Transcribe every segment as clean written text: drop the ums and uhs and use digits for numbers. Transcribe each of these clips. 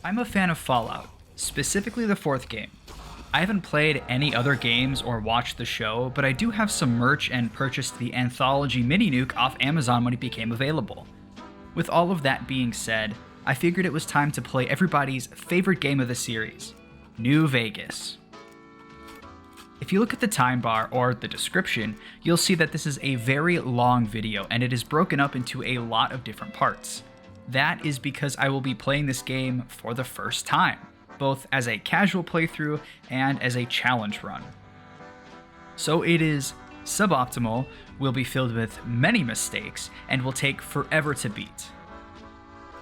I'm a fan of Fallout, specifically the fourth game. I haven't played any other games or watched the show, but I do have some merch and purchased the Anthology Mini Nuke off Amazon when it became available. With all of that being said, I figured it was time to play everybody's favorite game of the series, New Vegas. If you look at the time bar or the description, you'll see that this is a very long video and it is broken up into a lot of different parts. That is because I will be playing this game for the first time, both as a casual playthrough and as a challenge run. So it is suboptimal, will be filled with many mistakes, and will take forever to beat.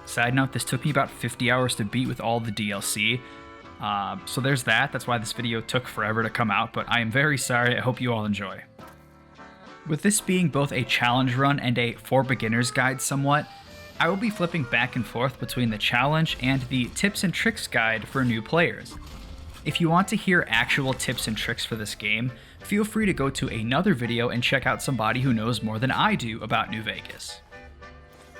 Side note, this took me about 50 hours to beat with all the DLC, so there's that. That's why this video took forever to come out, but I am very sorry. I hope you all enjoy. With this being both a challenge run and a for beginners guide somewhat, I will be flipping back and forth between the challenge and the tips and tricks guide for new players. If you want to hear actual tips and tricks for this game, feel free to go to another video and check out somebody who knows more than I do about New Vegas.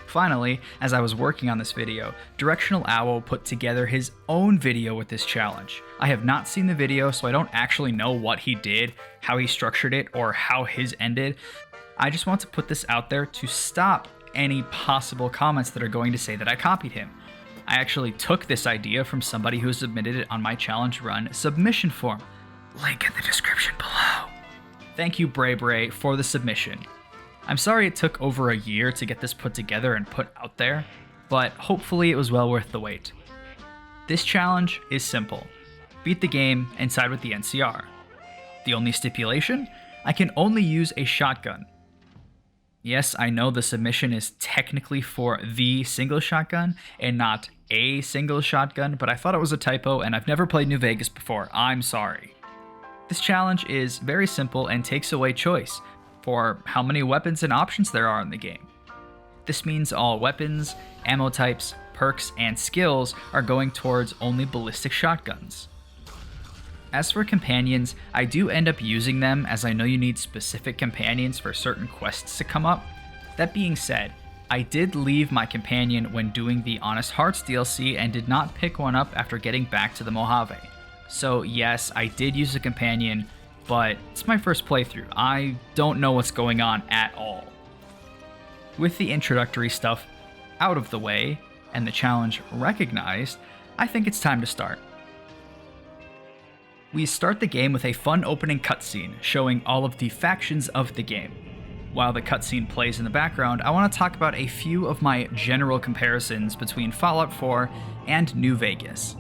Finally, as I was working on this video, Directional Owl put together his own video with this challenge. I have not seen the video, so I don't actually know what he did, how he structured it, or how his ended. I just want to put this out there to stop any possible comments that are going to say that I copied him. I actually took this idea from somebody who submitted it on my challenge run submission form. Link in the description below. Thank you, Bray Bray, for the submission. I'm sorry it took over a year to get this put together and put out there, but hopefully it was well worth the wait. This challenge is simple. Beat the game and side with the NCR. The only stipulation? I can only use a shotgun. Yes, I know the submission is technically for the single shotgun and not a single shotgun, but I thought it was a typo and I've never played New Vegas before. I'm sorry. This challenge is very simple and takes away choice for how many weapons and options there are in the game. This means all weapons, ammo types, perks, and skills are going towards only ballistic shotguns. As for companions, I do end up using them as I know you need specific companions for certain quests to come up. That being said, I did leave my companion when doing the Honest Hearts DLC and did not pick one up after getting back to the Mojave. So yes, I did use a companion, but it's my first playthrough. I don't know what's going on at all. With the introductory stuff out of the way and the challenge recognized, I think it's time to start. We start the game with a fun opening cutscene showing all of the factions of the game. While the cutscene plays in the background, I want to talk about a few of my general comparisons between Fallout 4 and New Vegas.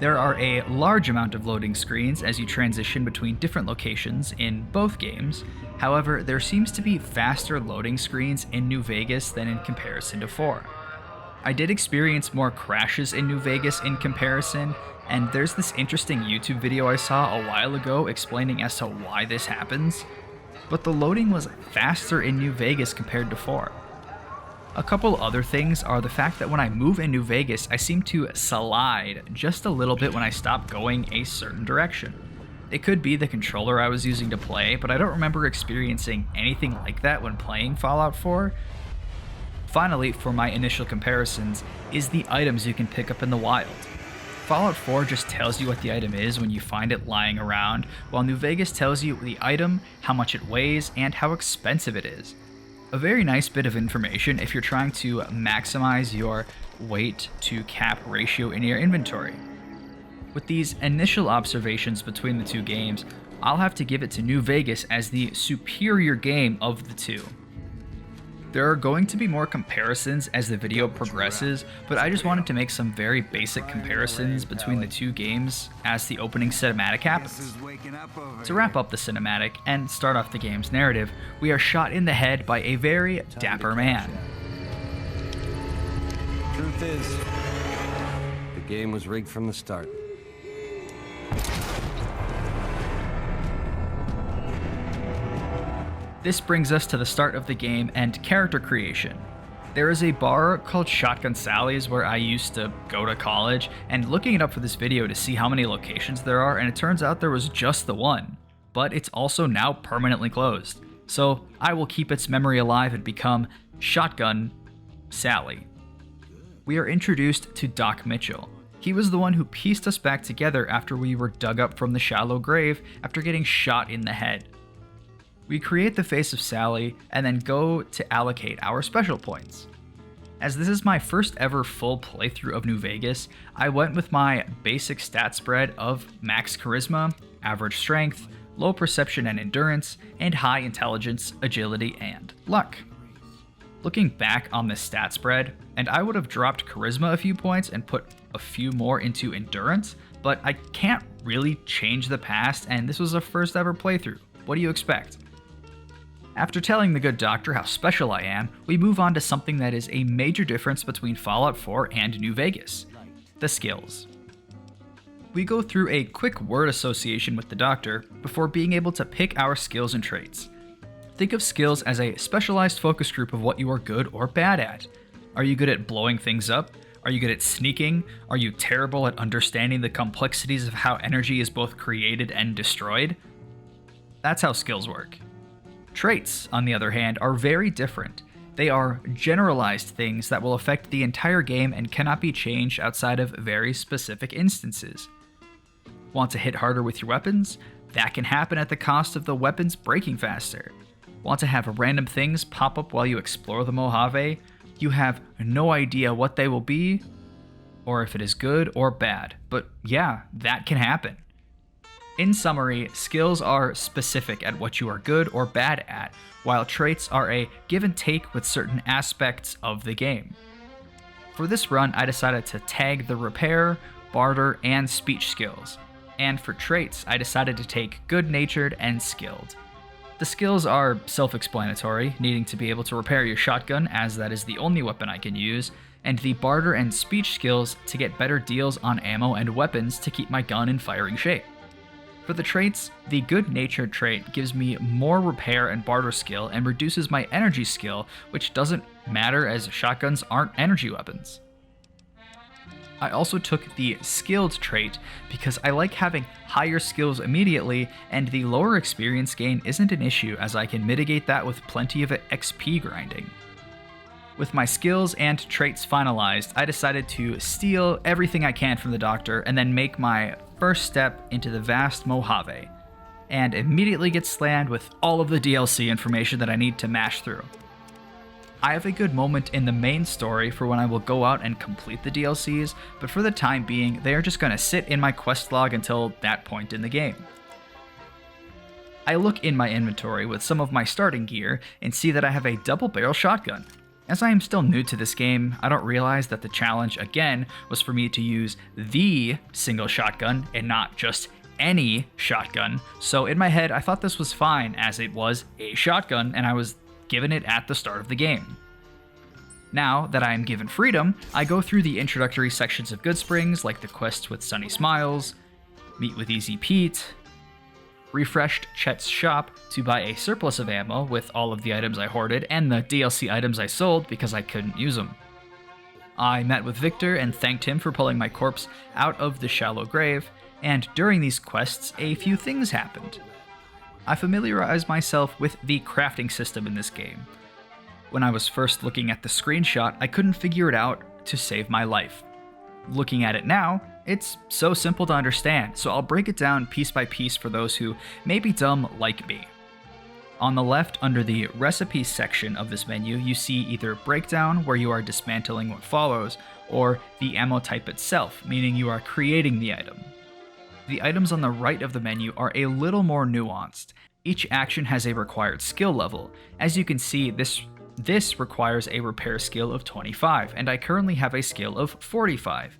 There are a large amount of loading screens as you transition between different locations in both games. However, there seems to be faster loading screens in New Vegas than in comparison to 4. I did experience more crashes in New Vegas in comparison, and there's this interesting YouTube video I saw a while ago explaining as to why this happens, but the loading was faster in New Vegas compared to 4. A couple other things are the fact that when I move in New Vegas, I seem to slide just a little bit when I stop going a certain direction. It could be the controller I was using to play, but I don't remember experiencing anything like that when playing Fallout 4. Finally, for my initial comparisons, is the items you can pick up in the wild. Fallout 4 just tells you what the item is when you find it lying around, while New Vegas tells you the item, how much it weighs, and how expensive it is. A very nice bit of information if you're trying to maximize your weight to cap ratio in your inventory. With these initial observations between the two games, I'll have to give it to New Vegas as the superior game of the two. There are going to be more comparisons as the video progresses, but I just wanted to make some very basic comparisons between the two games as the opening cinematic happens. To wrap up the cinematic and start off the game's narrative, we are shot in the head by a very dapper man. Truth is, the game was rigged from the start. This brings us to the start of the game and character creation. There is a bar called Shotgun Sally's where I used to go to college, and looking it up for this video to see how many locations there are, and it turns out there was just the one, but it's also now permanently closed. So I will keep its memory alive and become Shotgun Sally. We are introduced to Doc Mitchell, He was the one who pieced us back together after we were dug up from the shallow grave after getting shot in the head. We create the face of Sally and then go to allocate our special points. As this is my first ever full playthrough of New Vegas, I went with my basic stat spread of max charisma, average strength, low perception and endurance, and high intelligence, agility, and luck. Looking back on this stat spread, and I would have dropped charisma a few points and put a few more into endurance, but I can't really change the past, and this was a first ever playthrough. What do you expect? After telling the good doctor how special I am, we move on to something that is a major difference between Fallout 4 and New Vegas: the skills. We go through a quick word association with the doctor before being able to pick our skills and traits. Think of skills as a specialized focus group of what you are good or bad at. Are you good at blowing things up? Are you good at sneaking? Are you terrible at understanding the complexities of how energy is both created and destroyed? That's how skills work. Traits, on the other hand, are very different. They are generalized things that will affect the entire game and cannot be changed outside of very specific instances. Want to hit harder with your weapons? That can happen at the cost of the weapons breaking faster. Want to have random things pop up while you explore the Mojave? You have no idea what they will be, or if it is good or bad, but yeah, that can happen. In summary, skills are specific at what you are good or bad at, while traits are a give and take with certain aspects of the game. For this run, I decided to tag the repair, barter, and speech skills, and for traits, I decided to take good-natured and skilled. The skills are self-explanatory, needing to be able to repair your shotgun as that is the only weapon I can use, and the barter and speech skills to get better deals on ammo and weapons to keep my gun in firing shape. For the traits, the good-natured trait gives me more repair and barter skill and reduces my energy skill, which doesn't matter as shotguns aren't energy weapons. I also took the skilled trait because I like having higher skills immediately, and the lower experience gain isn't an issue as I can mitigate that with plenty of XP grinding. With my skills and traits finalized, I decided to steal everything I can from the doctor and then make my first step into the vast Mojave, and immediately get slammed with all of the DLC information that I need to mash through. I have a good moment in the main story for when I will go out and complete the DLCs, but for the time being, they are just going to sit in my quest log until that point in the game. I look in my inventory with some of my starting gear and see that I have a double barrel shotgun. As I am still new to this game, I don't realize that the challenge again was for me to use the single shotgun and not just any shotgun, so in my head I thought this was fine as it was a shotgun and I was given it at the start of the game. Now that I am given freedom, I go through the introductory sections of Goodsprings like the quests with Sunny Smiles, meet with Easy Pete, refreshed Chet's shop to buy a surplus of ammo with all of the items I hoarded and the DLC items I sold because I couldn't use them. I met with Victor and thanked him for pulling my corpse out of the shallow grave, and during these quests, a few things happened. I familiarized myself with the crafting system in this game. When I was first looking at the screenshot, I couldn't figure it out to save my life. Looking at it now, it's so simple to understand, so I'll break it down piece by piece for those who may be dumb like me. On the left, under the recipes section of this menu, you see either breakdown, where you are dismantling what follows, or the ammo type itself, meaning you are creating the item. The items on the right of the menu are a little more nuanced. Each action has a required skill level. As you can see, this requires a repair skill of 25, and I currently have a skill of 45.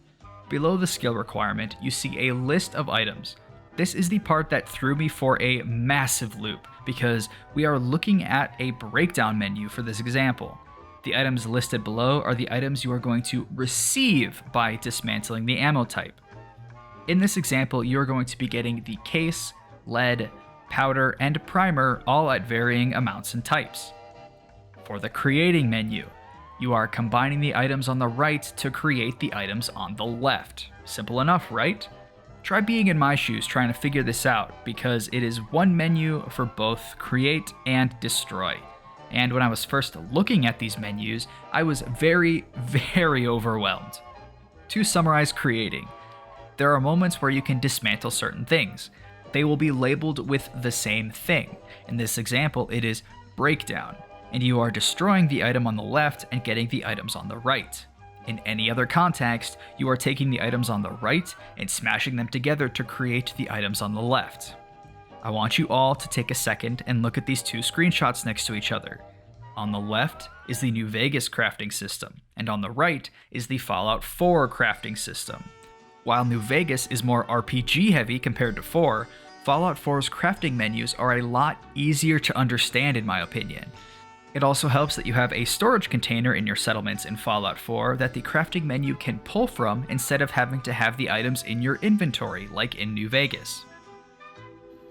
Below the skill requirement, you see a list of items. This is the part that threw me for a massive loop, because we are looking at a breakdown menu for this example. The items listed below are the items you are going to receive by dismantling the ammo type. In this example, you are going to be getting the case, lead, powder, and primer all at varying amounts and types. For the creating menu, you are combining the items on the right to create the items on the left. Simple enough, right? Try being in my shoes trying to figure this out, because it is one menu for both create and destroy. And when I was first looking at these menus, I was very, very overwhelmed. To summarize creating, There are moments where you can dismantle certain things. They will be labeled with the same thing. In this example, it is breakdown, and you are destroying the item on the left and getting the items on the right. In any other context, you are taking the items on the right and smashing them together to create the items on the left. I want you all to take a second and look at these two screenshots next to each other. On the left is the New Vegas crafting system, and on the right is the Fallout 4 crafting system. While New Vegas is more RPG heavy compared to 4, Fallout 4's crafting menus are a lot easier to understand in my opinion. It also helps that you have a storage container in your settlements in Fallout 4 that the crafting menu can pull from instead of having to have the items in your inventory like in New Vegas.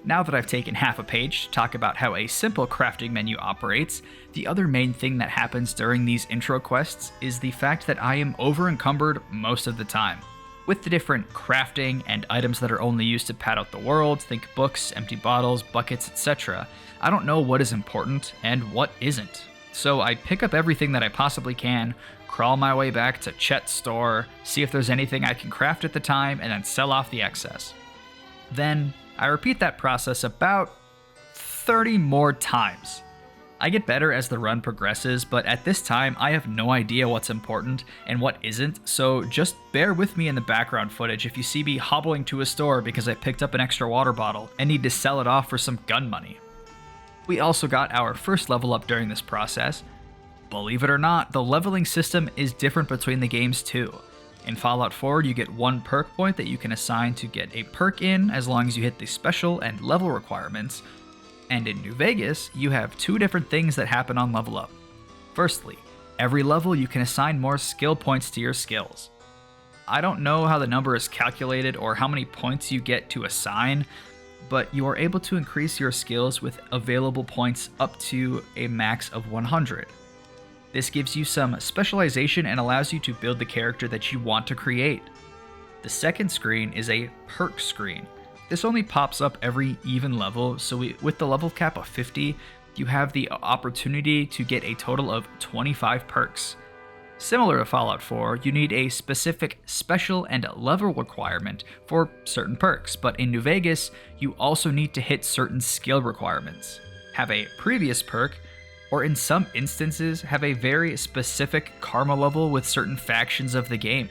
Now that I've taken half a page to talk about how a simple crafting menu operates, the other main thing that happens during these intro quests is the fact that I am over-encumbered most of the time. With the different crafting and items that are only used to pad out the world, think books, empty bottles, buckets, etc., I don't know what is important and what isn't. So I pick up everything that I possibly can, crawl my way back to Chet's store, see if there's anything I can craft at the time, and then sell off the excess. Then I repeat that process about 30 more times. I get better as the run progresses, but at this time I have no idea what's important and what isn't, so just bear with me in the background footage if you see me hobbling to a store because I picked up an extra water bottle and need to sell it off for some gun money. We also got our first level up during this process. Believe it or not, the leveling system is different between the games too. In Fallout 4, you get one perk point that you can assign to get a perk in as long as you hit the special and level requirements. And in New Vegas, you have two different things that happen on level up. Firstly, every level you can assign more skill points to your skills. I don't know how the number is calculated or how many points you get to assign, but you are able to increase your skills with available points up to a max of 100. This gives you some specialization and allows you to build the character that you want to create. The second screen is a perk screen. This only pops up every even level, so with the level cap of 50, you have the opportunity to get a total of 25 perks. Similar to Fallout 4, you need a specific special and level requirement for certain perks, but in New Vegas, you also need to hit certain skill requirements, have a previous perk, or in some instances have a very specific karma level with certain factions of the game,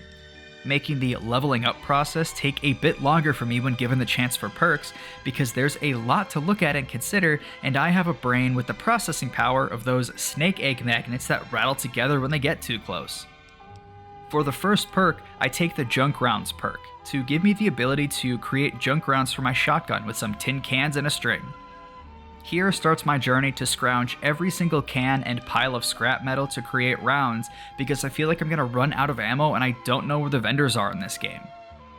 making the leveling up process take a bit longer for me when given the chance for perks because there's a lot to look at and consider, and I have a brain with the processing power of those snake egg magnets that rattle together when they get too close. For the first perk, I take the junk rounds perk to give me the ability to create junk rounds for my shotgun with some tin cans and a string. Here starts my journey to scrounge every single can and pile of scrap metal to create rounds because I feel like I'm going to run out of ammo and I don't know where the vendors are in this game.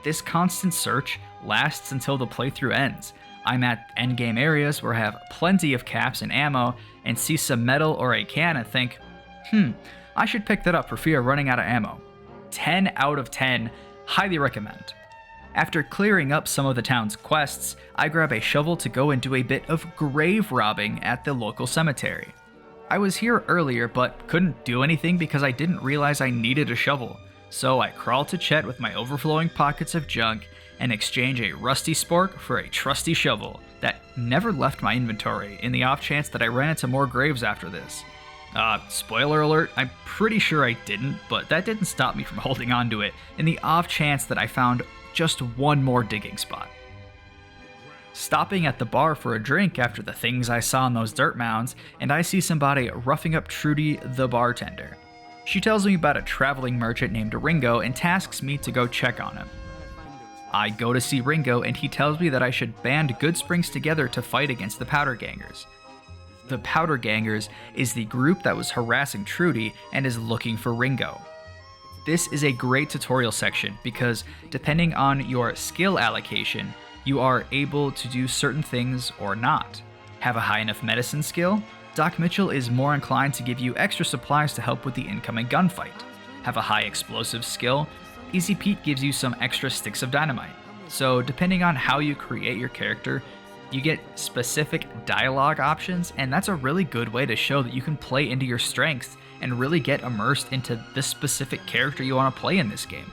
This constant search lasts until the playthrough ends. I'm at endgame areas where I have plenty of caps and ammo and see some metal or a can and think, I should pick that up for fear of running out of ammo. 10 out of 10, highly recommend. After clearing up some of the town's quests, I grab a shovel to go and do a bit of grave robbing at the local cemetery. I was here earlier but couldn't do anything because I didn't realize I needed a shovel, so I crawl to Chet with my overflowing pockets of junk and exchange a rusty spork for a trusty shovel that never left my inventory in the off chance that I ran into more graves after this. Spoiler alert, I'm pretty sure I didn't, but that didn't stop me from holding on to it in the off chance that I found just one more digging spot. Stopping at the bar for a drink after the things I saw on those dirt mounds, and I see somebody roughing up Trudy, the bartender. She tells me about a traveling merchant named Ringo and tasks me to go check on him. I go to see Ringo and he tells me that I should band good springs together to fight against the Powder Gangers. The Powder Gangers is the group that was harassing Trudy and is looking for Ringo. This is a great tutorial section because depending on your skill allocation, you are able to do certain things or not. Have a high enough medicine skill? Doc Mitchell is more inclined to give you extra supplies to help with the incoming gunfight. Have a high explosive skill? Easy Pete gives you some extra sticks of dynamite. So depending on how you create your character, you get specific dialogue options, and that's a really good way to show that you can play into your strengths and really get immersed into this specific character you want to play in this game.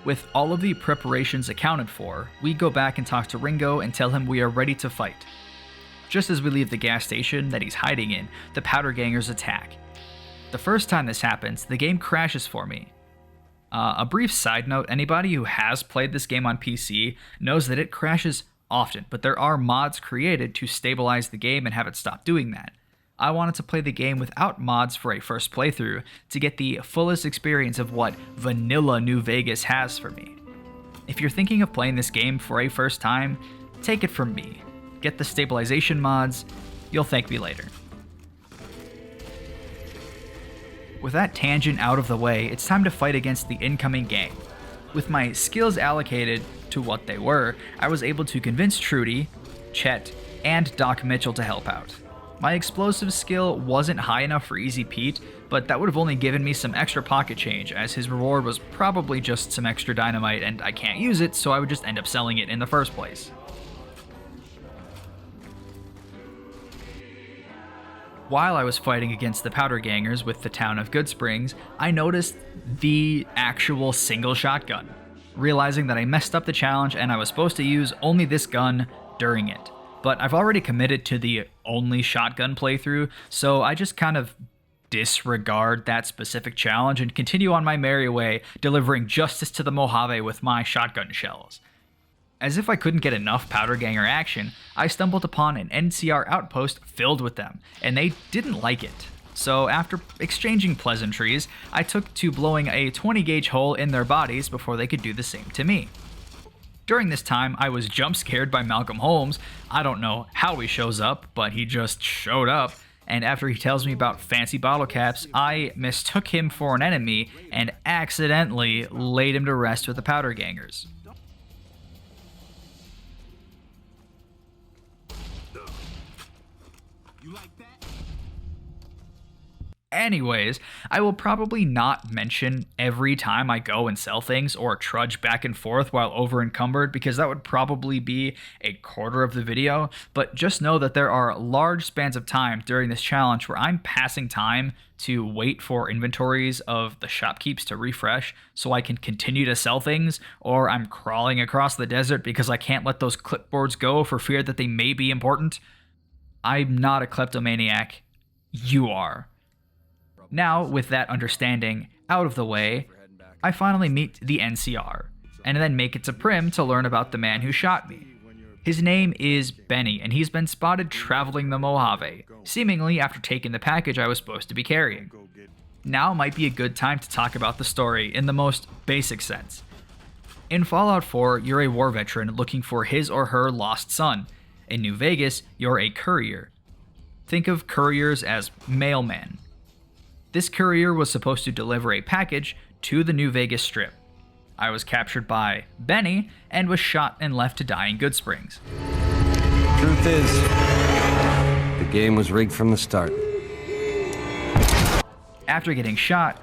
With all of the preparations accounted for, we go back and talk to Ringo and tell him we are ready to fight. Just as we leave the gas station that he's hiding in, the powder gangers attack. The first time this happens, the game crashes for me. A brief side note, anybody who has played this game on PC knows that it crashes often, but there are mods created to stabilize the game and have it stop doing that. I wanted to play the game without mods for a first playthrough to get the fullest experience of what vanilla New Vegas has for me. If you're thinking of playing this game for a first time, take it from me. Get the stabilization mods, you'll thank me later. With that tangent out of the way, it's time to fight against the incoming gang. With my skills allocated to what they were, I was able to convince Trudy, Chet, and Doc Mitchell to help out. My explosive skill wasn't high enough for Easy Pete, but that would have only given me some extra pocket change, as his reward was probably just some extra dynamite and I can't use it, so I would just end up selling it in the first place. While I was fighting against the powder gangers with the town of Good Springs, I noticed the actual single shotgun, realizing that I messed up the challenge and I was supposed to use only this gun during it. But I've already committed to the only shotgun playthrough, so I just kind of disregard that specific challenge and continue on my merry way, delivering justice to the Mojave with my shotgun shells. As if I couldn't get enough powder ganger action, I stumbled upon an NCR outpost filled with them, and they didn't like it. So after exchanging pleasantries, I took to blowing a 20 gauge hole in their bodies before they could do the same to me. During this time, I was jump scared by Malcolm Holmes. I don't know how he shows up, but he just showed up, and after he tells me about fancy bottle caps, I mistook him for an enemy and accidentally laid him to rest with the powder gangers. Anyways, I will probably not mention every time I go and sell things or trudge back and forth while over encumbered, because that would probably be a quarter of the video, but just know that there are large spans of time during this challenge where I'm passing time to wait for inventories of the shopkeeps to refresh so I can continue to sell things, or I'm crawling across the desert because I can't let those clipboards go for fear that they may be important. I'm not a kleptomaniac. You are. Now, with that understanding out of the way, I finally meet the NCR, and then make it to Prim to learn about the man who shot me. His name is Benny, and he's been spotted traveling the Mojave, seemingly after taking the package I was supposed to be carrying. Now might be a good time to talk about the story in the most basic sense. In Fallout 4, you're a war veteran looking for his or her lost son. In New Vegas, you're a courier. Think of couriers as mailmen. This courier was supposed to deliver a package to the New Vegas Strip. I was captured by Benny and was shot and left to die in Good Springs. Truth is, the game was rigged from the start. After getting shot,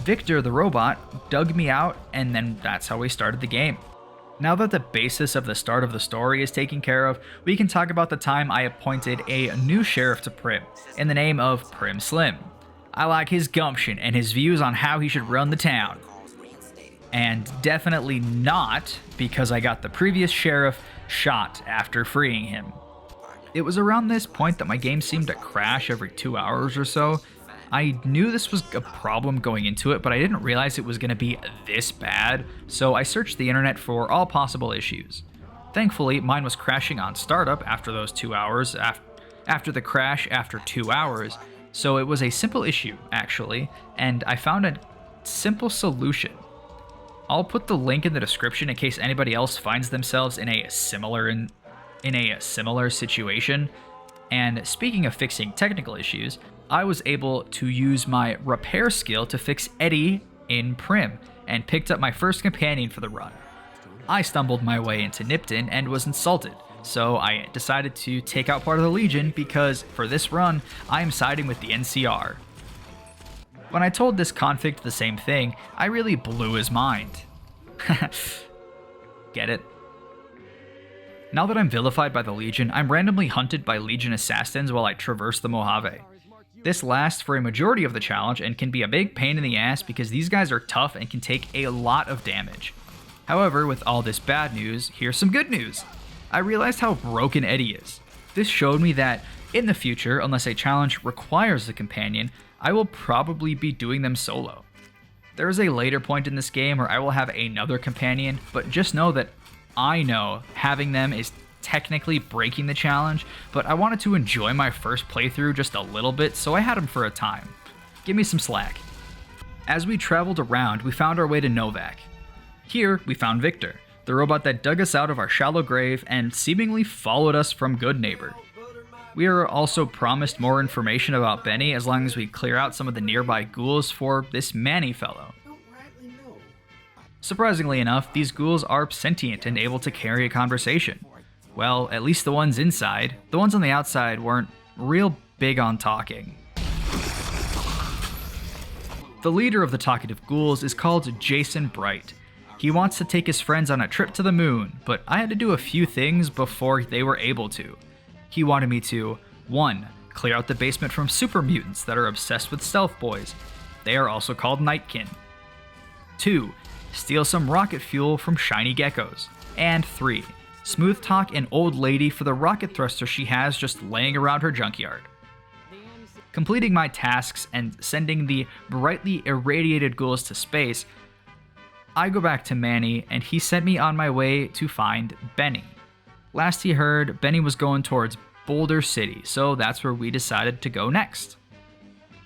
Victor the robot dug me out, and then that's how we started the game. Now that the basis of the start of the story is taken care of, we can talk about the time I appointed a new sheriff to Prim in the name of Prim Slim. I like his gumption and his views on how he should run the town. And definitely not because I got the previous sheriff shot after freeing him. It was around this point that my game seemed to crash every 2 hours or so. I knew this was a problem going into it, but I didn't realize it was going to be this bad, so I searched the internet for all possible issues. Thankfully, mine was crashing on startup after those 2 hours, after the crash after 2 hours. So it was a simple issue, actually, and I found a simple solution. I'll put the link in the description in case anybody else finds themselves in a similar situation. And speaking of fixing technical issues, I was able to use my repair skill to fix Eddie in Prim, and picked up my first companion for the run. I stumbled my way into Nipton and was insulted. So I decided to take out part of the Legion because, for this run, I am siding with the NCR. When I told this convict the same thing, I really blew his mind. Get it? Now that I'm vilified by the Legion, I'm randomly hunted by Legion assassins while I traverse the Mojave. This lasts for a majority of the challenge and can be a big pain in the ass because these guys are tough and can take a lot of damage. However, with all this bad news, here's some good news. I realized how broken Eddie is. This showed me that, in the future, unless a challenge requires a companion, I will probably be doing them solo. There is a later point in this game where I will have another companion, but just know that I know having them is technically breaking the challenge, but I wanted to enjoy my first playthrough just a little bit, so I had him for a time. Give me some slack. As we traveled around, we found our way to Novak. Here, we found Victor, the robot that dug us out of our shallow grave and seemingly followed us from Good Neighbor. We are also promised more information about Benny as long as we clear out some of the nearby ghouls for this Manny fellow. Surprisingly enough, these ghouls are sentient and able to carry a conversation. Well, at least the ones inside. The ones on the outside weren't real big on talking. The leader of the talkative ghouls is called Jason Bright. He wants to take his friends on a trip to the moon, but I had to do a few things before they were able to. He wanted me to 1. Clear out the basement from super mutants that are obsessed with stealth boys. They are also called Nightkin. 2. Steal some rocket fuel from shiny geckos. And 3. Smooth talk an old lady for the rocket thruster she has just laying around her junkyard. Completing my tasks and sending the brightly irradiated ghouls to space, I go back to Manny and he sent me on my way to find Benny. Last he heard, Benny was going towards Boulder City, so that's where we decided to go next.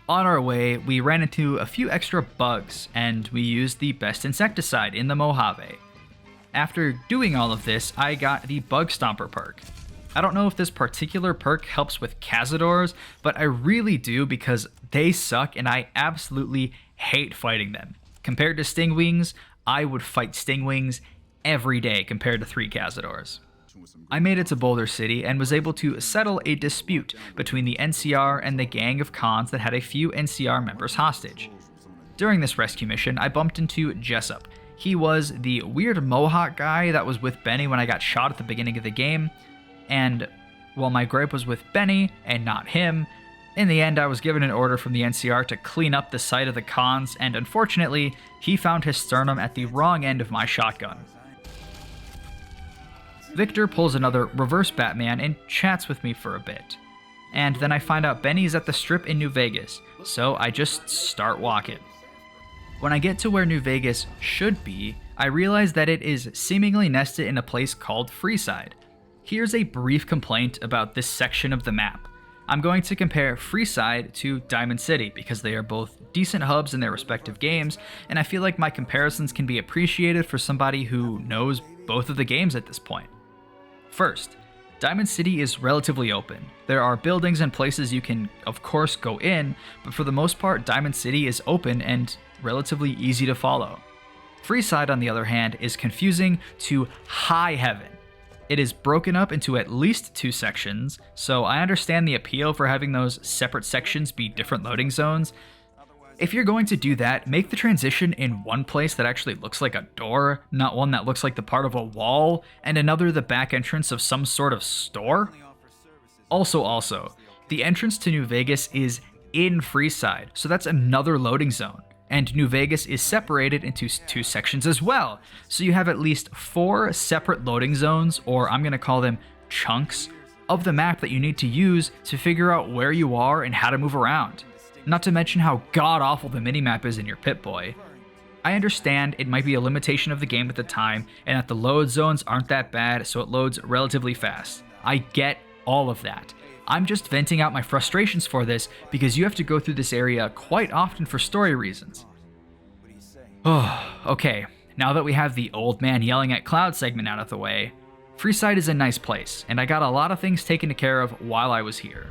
On our way, we ran into a few extra bugs, and we used the best insecticide in the Mojave. After doing all of this, I got the Bug Stomper perk. I don't know if this particular perk helps with Cazadors, but I really do because they suck and I absolutely hate fighting them. Compared to Stingwings, I would fight Stingwings every day compared to 3 Cazadors. I made it to Boulder City and was able to settle a dispute between the NCR and the gang of cons that had a few NCR members hostage. During this rescue mission, I bumped into Jessup. He was the weird Mohawk guy that was with Benny when I got shot at the beginning of the game, and while my gripe was with Benny and not him, in the end I was given an order from the NCR to clean up the site of the cons, and unfortunately, he found his sternum at the wrong end of my shotgun. Victor pulls another reverse Batman and chats with me for a bit. And then I find out Benny's at the Strip in New Vegas, so I just start walking. When I get to where New Vegas should be, I realize that it is seemingly nested in a place called Freeside. Here's a brief complaint about this section of the map. I'm going to compare Freeside to Diamond City because they are both decent hubs in their respective games, and I feel like my comparisons can be appreciated for somebody who knows both of the games at this point. First, Diamond City is relatively open. There are buildings and places you can, of course, go in, but for the most part, Diamond City is open and relatively easy to follow. Freeside, on the other hand, is confusing to high heaven. It is broken up into at least 2 sections, so I understand the appeal for having those separate sections be different loading zones. If you're going to do that, make the transition in one place that actually looks like a door, not one that looks like the part of a wall, and another the back entrance of some sort of store. Also, the entrance to New Vegas is in Freeside, so that's another loading zone. And New Vegas is separated into 2 sections as well, so you have at least 4 separate loading zones, or I'm going to call them chunks, of the map that you need to use to figure out where you are and how to move around. Not to mention how god-awful the minimap is in your Pip-Boy. I understand it might be a limitation of the game at the time, and that the load zones aren't that bad, so it loads relatively fast. I get all of that. I'm just venting out my frustrations for this because you have to go through this area quite often for story reasons. Oh, okay, now that we have the old man yelling at Cloud segment out of the way, Freeside is a nice place, and I got a lot of things taken care of while I was here.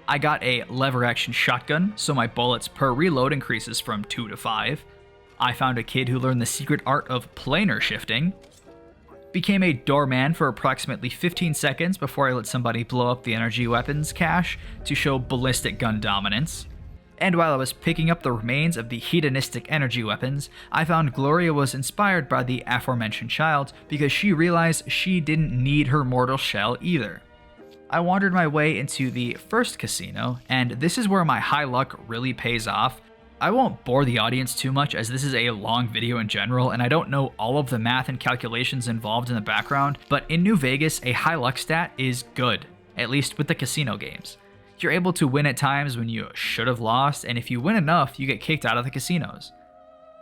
I got a lever action shotgun, so my bullets per reload increases from 2 to 5. I found a kid who learned the secret art of planar shifting. Became a doorman for approximately 15 seconds before I let somebody blow up the energy weapons cache to show ballistic gun dominance. And while I was picking up the remains of the hedonistic energy weapons, I found Gloria was inspired by the aforementioned child because she realized she didn't need her mortal shell either. I wandered my way into the first casino, and this is where my high luck really pays off. I won't bore the audience too much as this is a long video in general and I don't know all of the math and calculations involved in the background, but in New Vegas, a high luck stat is good, at least with the casino games. You're able to win at times when you should have lost, and if you win enough, you get kicked out of the casinos.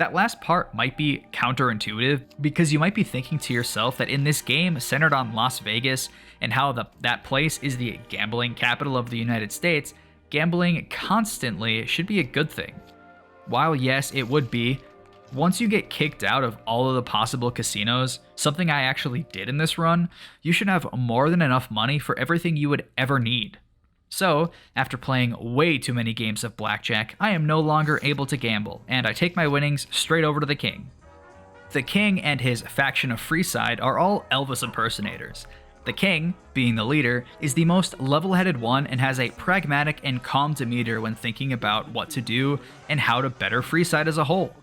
That last part might be counterintuitive because you might be thinking to yourself that in this game centered on Las Vegas and how that place is the gambling capital of the United States, gambling constantly should be a good thing. While yes, it would be, once you get kicked out of all of the possible casinos, something I actually did in this run, you should have more than enough money for everything you would ever need. So, after playing way too many games of blackjack, I am no longer able to gamble, and I take my winnings straight over to the king. The king and his faction of Freeside are all Elvis impersonators. The king, being the leader, is the most level-headed one and has a pragmatic and calm demeanor when thinking about what to do and how to better Freeside as a whole.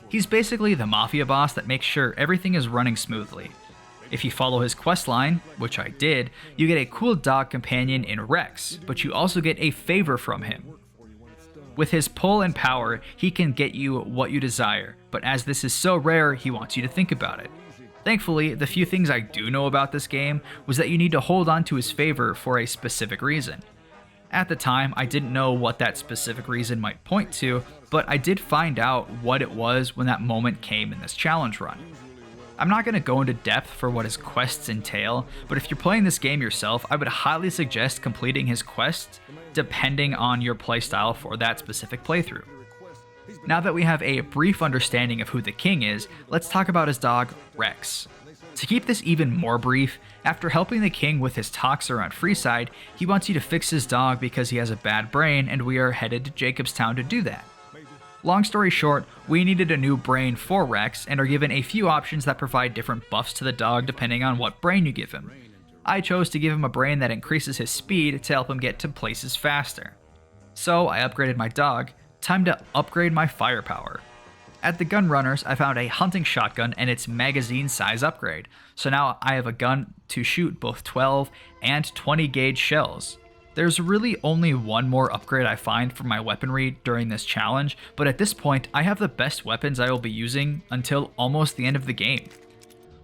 He's basically the mafia boss that makes sure everything is running smoothly. If you follow his questline, which I did, you get a cool dog companion in Rex, but you also get a favor from him. With his pull and power, he can get you what you desire, but as this is so rare, he wants you to think about it. Thankfully, the few things I do know about this game was that you need to hold on to his favor for a specific reason. At the time, I didn't know what that specific reason might point to, but I did find out what it was when that moment came in this challenge run. I'm not going to go into depth for what his quests entail, but if you're playing this game yourself, I would highly suggest completing his quests depending on your playstyle for that specific playthrough. Now that we have a brief understanding of who the king is, let's talk about his dog, Rex. To keep this even more brief, after helping the king with his talks around Freeside, he wants you to fix his dog because he has a bad brain and we are headed to Jacobstown to do that. Long story short, we needed a new brain for Rex and are given a few options that provide different buffs to the dog depending on what brain you give him. I chose to give him a brain that increases his speed to help him get to places faster. So I upgraded my dog. Time to upgrade my firepower. At the gun runners, I found a hunting shotgun and its magazine size upgrade, so now I have a gun to shoot both 12 and 20 gauge shells. There's really only one more upgrade I find for my weaponry during this challenge, but at this point I have the best weapons I will be using until almost the end of the game.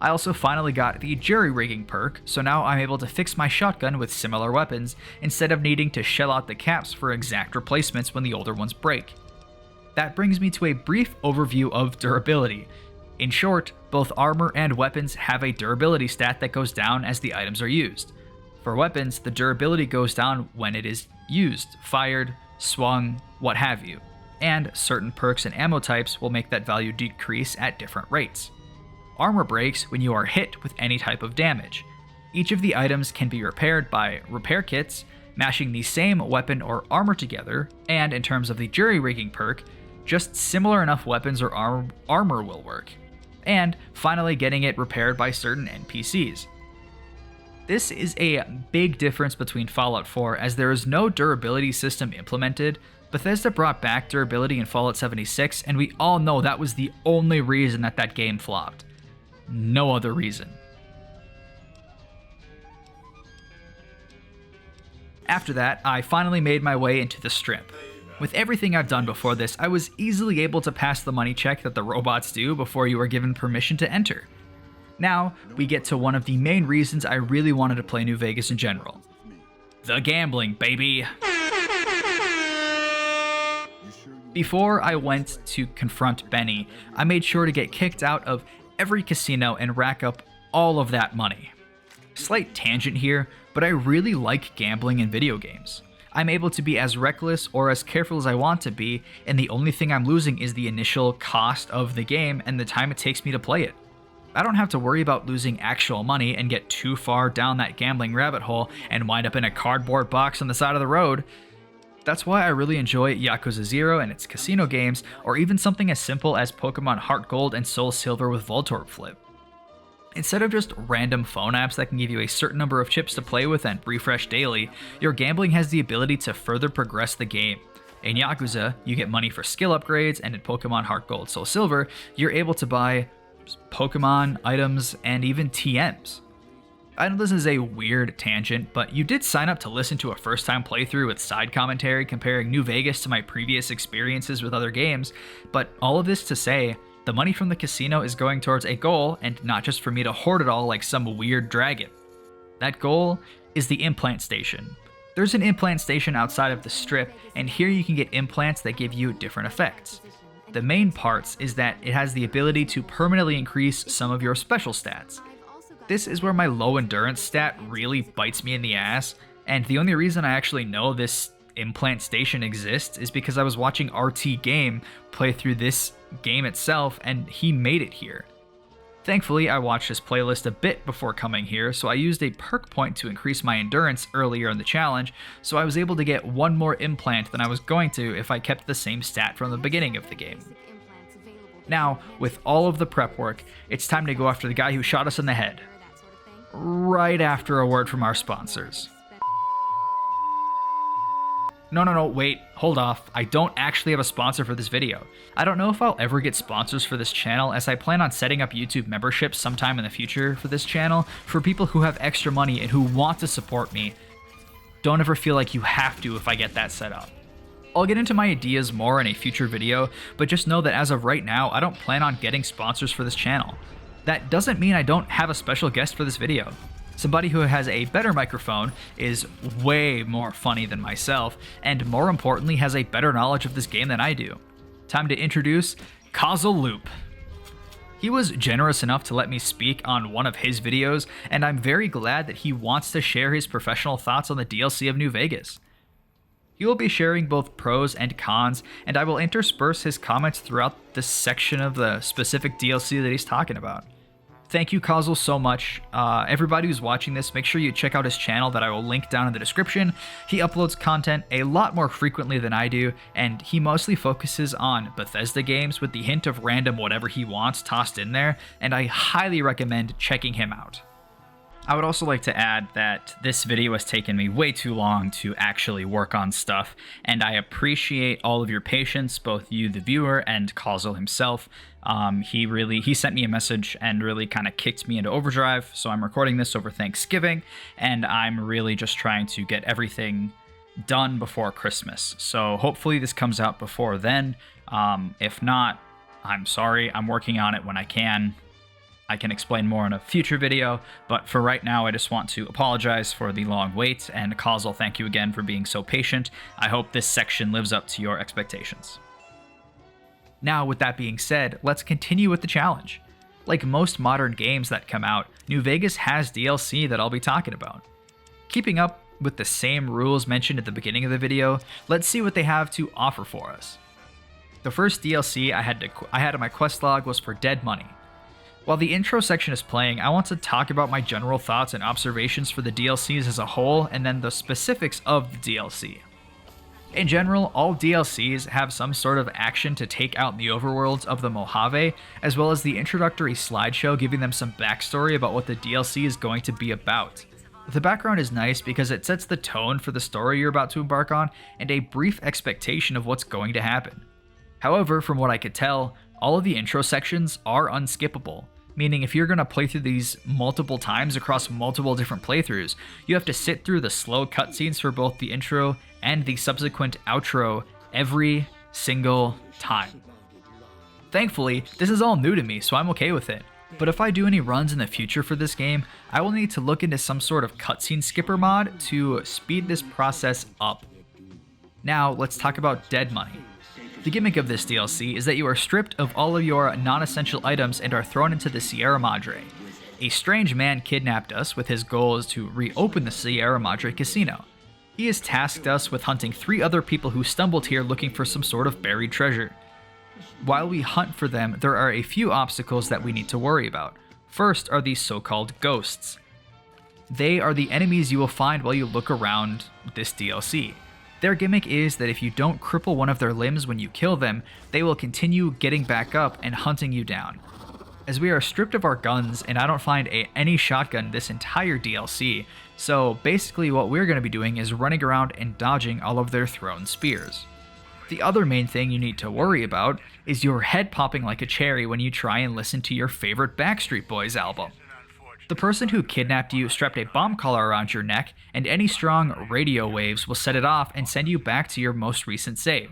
I also finally got the jury-rigging perk, so now I'm able to fix my shotgun with similar weapons instead of needing to shell out the caps for exact replacements when the older ones break. That brings me to a brief overview of durability. In short, both armor and weapons have a durability stat that goes down as the items are used. For weapons, the durability goes down when it is used, fired, swung, what have you, and certain perks and ammo types will make that value decrease at different rates. Armor breaks when you are hit with any type of damage. Each of the items can be repaired by repair kits, mashing the same weapon or armor together, and in terms of the jury-rigging perk, just similar enough weapons or armor will work, and finally getting it repaired by certain NPCs. This is a big difference between Fallout 4 as there is no durability system implemented. Bethesda brought back durability in Fallout 76 and we all know that was the only reason that game flopped. No other reason. After that, I finally made my way into the Strip. With everything I've done before this, I was easily able to pass the money check that the robots do before you are given permission to enter. Now, we get to one of the main reasons I really wanted to play New Vegas in general. The gambling, baby! Before I went to confront Benny, I made sure to get kicked out of every casino and rack up all of that money. Slight tangent here, but I really like gambling in video games. I'm able to be as reckless or as careful as I want to be, and the only thing I'm losing is the initial cost of the game and the time it takes me to play it. I don't have to worry about losing actual money and get too far down that gambling rabbit hole and wind up in a cardboard box on the side of the road. That's why I really enjoy Yakuza 0 and its casino games, or even something as simple as Pokemon Heart Gold and Soul Silver with Voltorb Flip. Instead of just random phone apps that can give you a certain number of chips to play with and refresh daily, your gambling has the ability to further progress the game. In Yakuza, you get money for skill upgrades, and in Pokemon Heart Gold Soul Silver, you're able to buy Pokemon, items, and even TMs. I know this is a weird tangent, but you did sign up to listen to a first-time playthrough with side commentary comparing New Vegas to my previous experiences with other games, but all of this to say, the money from the casino is going towards a goal and not just for me to hoard it all like some weird dragon. That goal is the implant station. There's an implant station outside of the strip, and here you can get implants that give you different effects. The main parts is that it has the ability to permanently increase some of your special stats. This is where my low endurance stat really bites me in the ass, and the only reason I actually know this implant station exists is because I was watching RT Game play through this game itself, and he made it here. Thankfully, I watched his playlist a bit before coming here, so I used a perk point to increase my endurance earlier in the challenge, so I was able to get one more implant than I was going to if I kept the same stat from the beginning of the game. Now, with all of the prep work, it's time to go after the guy who shot us in the head. Right after a word from our sponsors. No, wait, hold off. I don't actually have a sponsor for this video. I don't know if I'll ever get sponsors for this channel, as I plan on setting up YouTube memberships sometime in the future for this channel for people who have extra money and who want to support me. Don't ever feel like you have to if I get that set up. I'll get into my ideas more in a future video, but just know that as of right now, I don't plan on getting sponsors for this channel. That doesn't mean I don't have a special guest for this video. Somebody who has a better microphone, is way more funny than myself, and more importantly has a better knowledge of this game than I do. Time to introduce Causal Loop. He was generous enough to let me speak on one of his videos, and I'm very glad that he wants to share his professional thoughts on the DLC of New Vegas. He will be sharing both pros and cons, and I will intersperse his comments throughout this section of the specific DLC that he's talking about. Thank you, Causal, so much. Everybody who's watching this, make sure you check out his channel that I will link down in the description. He uploads content a lot more frequently than I do, and he mostly focuses on Bethesda games with the hint of random whatever he wants tossed in there, and I highly recommend checking him out. I would also like to add that this video has taken me way too long to actually work on stuff, and I appreciate all of your patience, both you, the viewer, and Causal himself. He sent me a message and really kind of kicked me into overdrive, so I'm recording this over Thanksgiving, and I'm really just trying to get everything done before Christmas. So hopefully this comes out before then. If not, I'm sorry. I'm working on it when I can. I can explain more in a future video, but for right now, I just want to apologize for the long wait, and Causal, thank you again for being so patient. I hope this section lives up to your expectations. Now, with that being said, let's continue with the challenge. Like most modern games that come out, New Vegas has DLC that I'll be talking about. Keeping up with the same rules mentioned at the beginning of the video, let's see what they have to offer for us. The first DLC I had in my quest log was for Dead Money. While the intro section is playing, I want to talk about my general thoughts and observations for the DLCs as a whole, and then the specifics of the DLC. In general, all DLCs have some sort of action to take out the overworlds of the Mojave, as well as the introductory slideshow giving them some backstory about what the DLC is going to be about. The background is nice because it sets the tone for the story you're about to embark on, and a brief expectation of what's going to happen. However, from what I could tell, all of the intro sections are unskippable, meaning if you're going to play through these multiple times across multiple different playthroughs, you have to sit through the slow cutscenes for both the intro and the subsequent outro every single time. Thankfully, this is all new to me, so I'm okay with it. But if I do any runs in the future for this game, I will need to look into some sort of cutscene skipper mod to speed this process up. Now, let's talk about Dead Money. The gimmick of this DLC is that you are stripped of all of your non-essential items and are thrown into the Sierra Madre. A strange man kidnapped us with his goal is to reopen the Sierra Madre casino. He has tasked us with hunting 3 other people who stumbled here looking for some sort of buried treasure. While we hunt for them, there are a few obstacles that we need to worry about. First are these so-called ghosts. They are the enemies you will find while you look around this DLC. Their gimmick is that if you don't cripple one of their limbs when you kill them, they will continue getting back up and hunting you down. As we are stripped of our guns, and I don't find any shotgun this entire DLC, so basically what we're going to be doing is running around and dodging all of their thrown spears. The other main thing you need to worry about is your head popping like a cherry when you try and listen to your favorite Backstreet Boys album. The person who kidnapped you strapped a bomb collar around your neck, and any strong radio waves will set it off and send you back to your most recent save.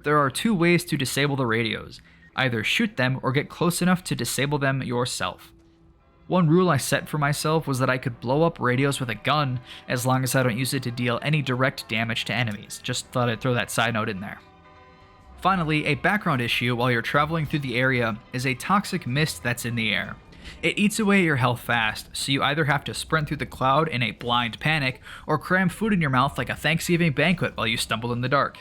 There are two ways to disable the radios: either shoot them or get close enough to disable them yourself. One rule I set for myself was that I could blow up radios with a gun as long as I don't use it to deal any direct damage to enemies. Just thought I'd throw that side note in there. Finally, a background issue while you're traveling through the area is a toxic mist that's in the air. It eats away your health fast, so you either have to sprint through the cloud in a blind panic or cram food in your mouth like a Thanksgiving banquet while you stumble in the dark.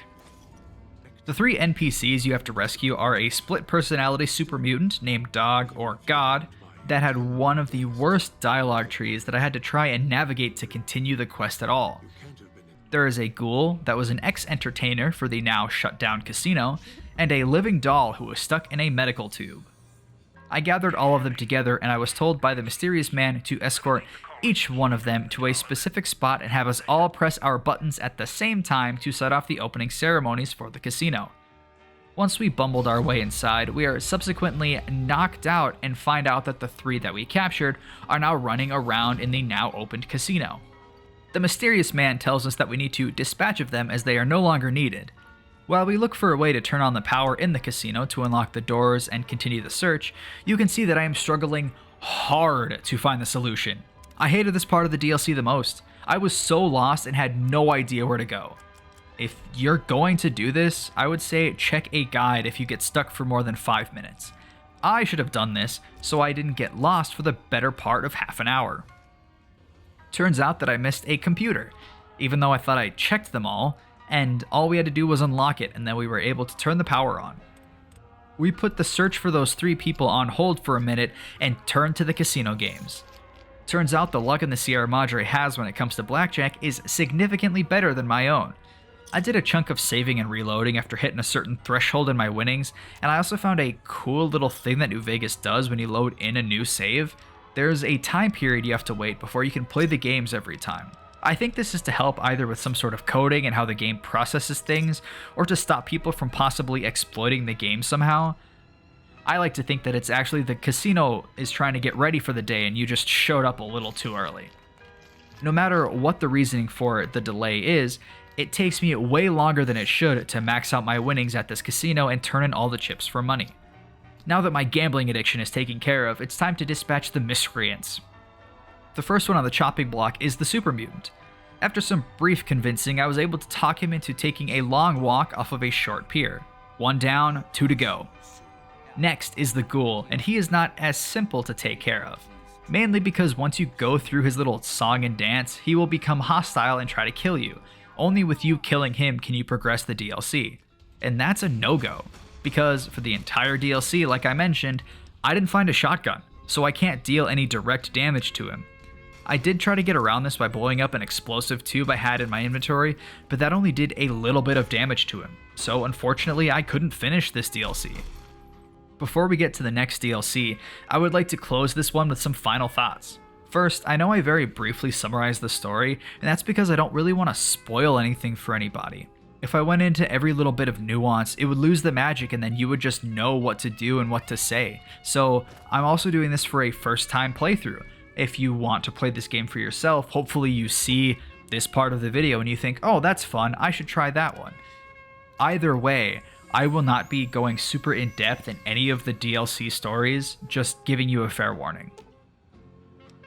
The three NPCs you have to rescue are a split personality super mutant named Dog or God that had one of the worst dialogue trees that I had to try and navigate to continue the quest at all. There is a ghoul that was an ex-entertainer for the now shut down casino, and a living doll who was stuck in a medical tube. I gathered all of them together, and I was told by the mysterious man to escort each one of them to a specific spot and have us all press our buttons at the same time to set off the opening ceremonies for the casino. Once we bumbled our way inside, we are subsequently knocked out and find out that the three that we captured are now running around in the now opened casino. The mysterious man tells us that we need to dispatch of them as they are no longer needed. While we look for a way to turn on the power in the casino to unlock the doors and continue the search, you can see that I am struggling hard to find the solution. I hated this part of the DLC the most. I was so lost and had no idea where to go. If you're going to do this, I would say check a guide if you get stuck for more than 5 minutes. I should have done this so I didn't get lost for the better part of half an hour. Turns out that I missed a computer, even though I thought I checked them all, and all we had to do was unlock it, and then we were able to turn the power on. We put the search for those three people on hold for a minute and turned to the casino games. Turns out the luck in the Sierra Madre has when it comes to blackjack is significantly better than my own. I did a chunk of saving and reloading after hitting a certain threshold in my winnings, and I also found a cool little thing that New Vegas does when you load in a new save. There's a time period you have to wait before you can play the games every time. I think this is to help either with some sort of coding and how the game processes things, or to stop people from possibly exploiting the game somehow. I like to think that it's actually the casino is trying to get ready for the day and you just showed up a little too early. No matter what the reasoning for the delay is, it takes me way longer than it should to max out my winnings at this casino and turn in all the chips for money. Now that my gambling addiction is taken care of, it's time to dispatch the miscreants. The first one on the chopping block is the super mutant. After some brief convincing, I was able to talk him into taking a long walk off of a short pier. 1 down, 2 to go. Next is the ghoul, and he is not as simple to take care of. Mainly because once you go through his little song and dance, he will become hostile and try to kill you. Only with you killing him can you progress the DLC. And that's a no-go, because for the entire DLC, like I mentioned, I didn't find a shotgun, so I can't deal any direct damage to him. I did try to get around this by blowing up an explosive tube I had in my inventory, but that only did a little bit of damage to him, so unfortunately I couldn't finish this DLC. Before we get to the next DLC, I would like to close this one with some final thoughts. First, I know I very briefly summarized the story, and that's because I don't really want to spoil anything for anybody. If I went into every little bit of nuance, it would lose the magic and then you would just know what to do and what to say. So I'm also doing this for a first time playthrough. If you want to play this game for yourself, hopefully you see this part of the video and you think, oh, that's fun, I should try that one. Either way, I will not be going super in depth in any of the DLC stories, just giving you a fair warning.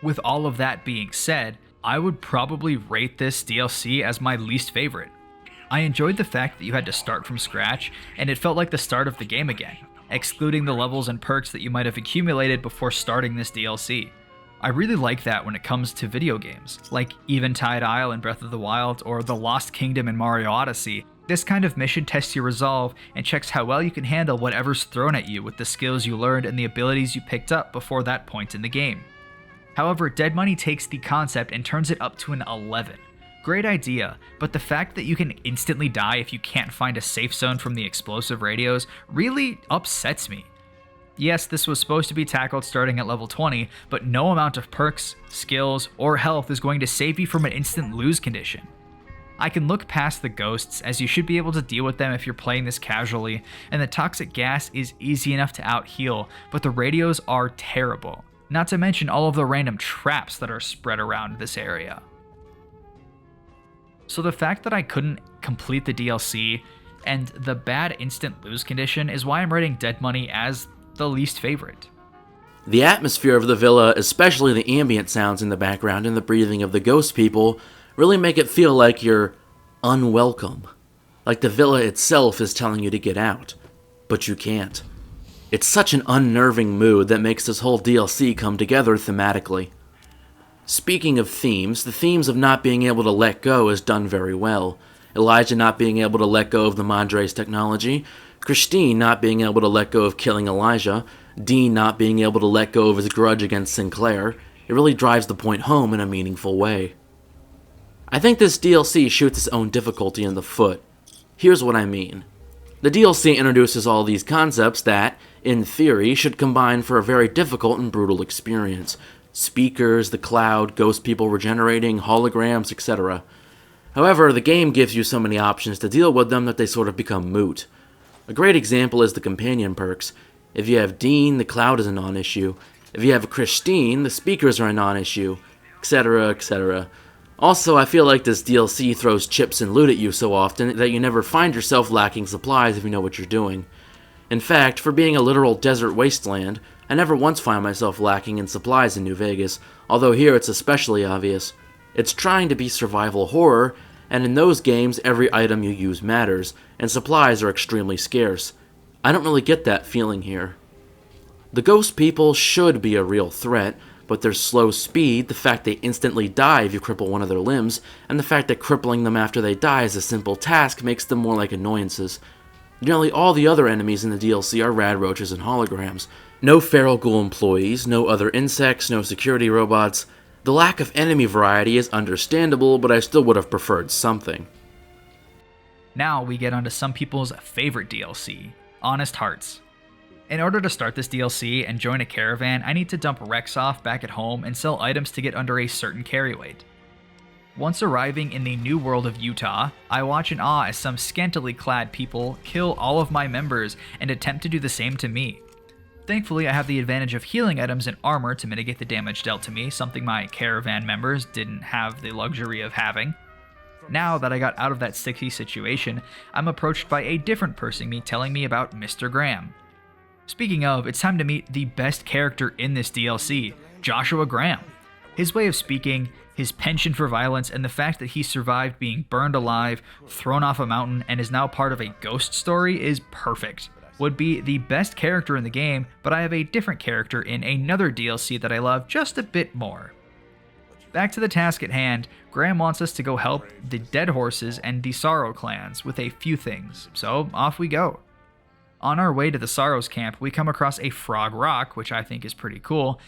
With all of that being said, I would probably rate this DLC as my least favorite. I enjoyed the fact that you had to start from scratch, and it felt like the start of the game again, excluding the levels and perks that you might have accumulated before starting this DLC. I really like that when it comes to video games, like Eventide Isle in Breath of the Wild or The Lost Kingdom in Mario Odyssey. This kind of mission tests your resolve and checks how well you can handle whatever's thrown at you with the skills you learned and the abilities you picked up before that point in the game. However, Dead Money takes the concept and turns it up to an 11. Great idea, but the fact that you can instantly die if you can't find a safe zone from the explosive radios really upsets me. Yes, this was supposed to be tackled starting at level 20, but no amount of perks, skills, or health is going to save you from an instant lose condition. I can look past the ghosts, as you should be able to deal with them if you're playing this casually, and the toxic gas is easy enough to out-heal, but the radios are terrible. Not to mention all of the random traps that are spread around this area. So the fact that I couldn't complete the DLC and the bad instant lose condition is why I'm rating Dead Money as the least favorite. The atmosphere of the villa, especially the ambient sounds in the background and the breathing of the ghost people, really make it feel like you're unwelcome. Like the villa itself is telling you to get out, but you can't. It's such an unnerving mood that makes this whole DLC come together thematically. Speaking of themes, the themes of not being able to let go is done very well. Elijah not being able to let go of the Madre's technology, Christine not being able to let go of killing Elijah, Dean not being able to let go of his grudge against Sinclair. It really drives the point home in a meaningful way. I think this DLC shoots its own difficulty in the foot. Here's what I mean. The DLC introduces all these concepts that, in theory, should combine for a very difficult and brutal experience. Speakers, the cloud, ghost people regenerating, holograms, etc. However, the game gives you so many options to deal with them that they sort of become moot. A great example is the companion perks. If you have Dean, the cloud is a non-issue. If you have Christine, the speakers are a non-issue, etc., etc. Also, I feel like this DLC throws chips and loot at you so often that you never find yourself lacking supplies if you know what you're doing. In fact, for being a literal desert wasteland, I never once find myself lacking in supplies in New Vegas, although here it's especially obvious. It's trying to be survival horror, and in those games every item you use matters, and supplies are extremely scarce. I don't really get that feeling here. The ghost people should be a real threat, but their slow speed, the fact they instantly die if you cripple one of their limbs, and the fact that crippling them after they die is a simple task makes them more like annoyances. Nearly all the other enemies in the DLC are rad roaches and holograms. No feral ghoul employees, no other insects, no security robots. The lack of enemy variety is understandable, but I still would have preferred something. Now we get onto some people's favorite DLC, Honest Hearts. In order to start this DLC and join a caravan, I need to dump Rex off back at home and sell items to get under a certain carry weight. Once arriving in the new world of Utah, I watch in awe as some scantily clad people kill all of my members and attempt to do the same to me. Thankfully, I have the advantage of healing items and armor to mitigate the damage dealt to me, something my caravan members didn't have the luxury of having. Now that I got out of that sticky situation, I'm approached by a different person telling me about Mr. Graham. Speaking of, it's time to meet the best character in this DLC, Joshua Graham. His way of speaking, his penchant for violence, and the fact that he survived being burned alive, thrown off a mountain, and is now part of a ghost story is perfect. Would be the best character in the game, but I have a different character in another DLC that I love just a bit more. Back to the task at hand, Graham wants us to go help the Dead Horses and the Sorrow clans with a few things, so off we go. On our way to the Sorrows camp, we come across a frog rock, which I think is pretty cool.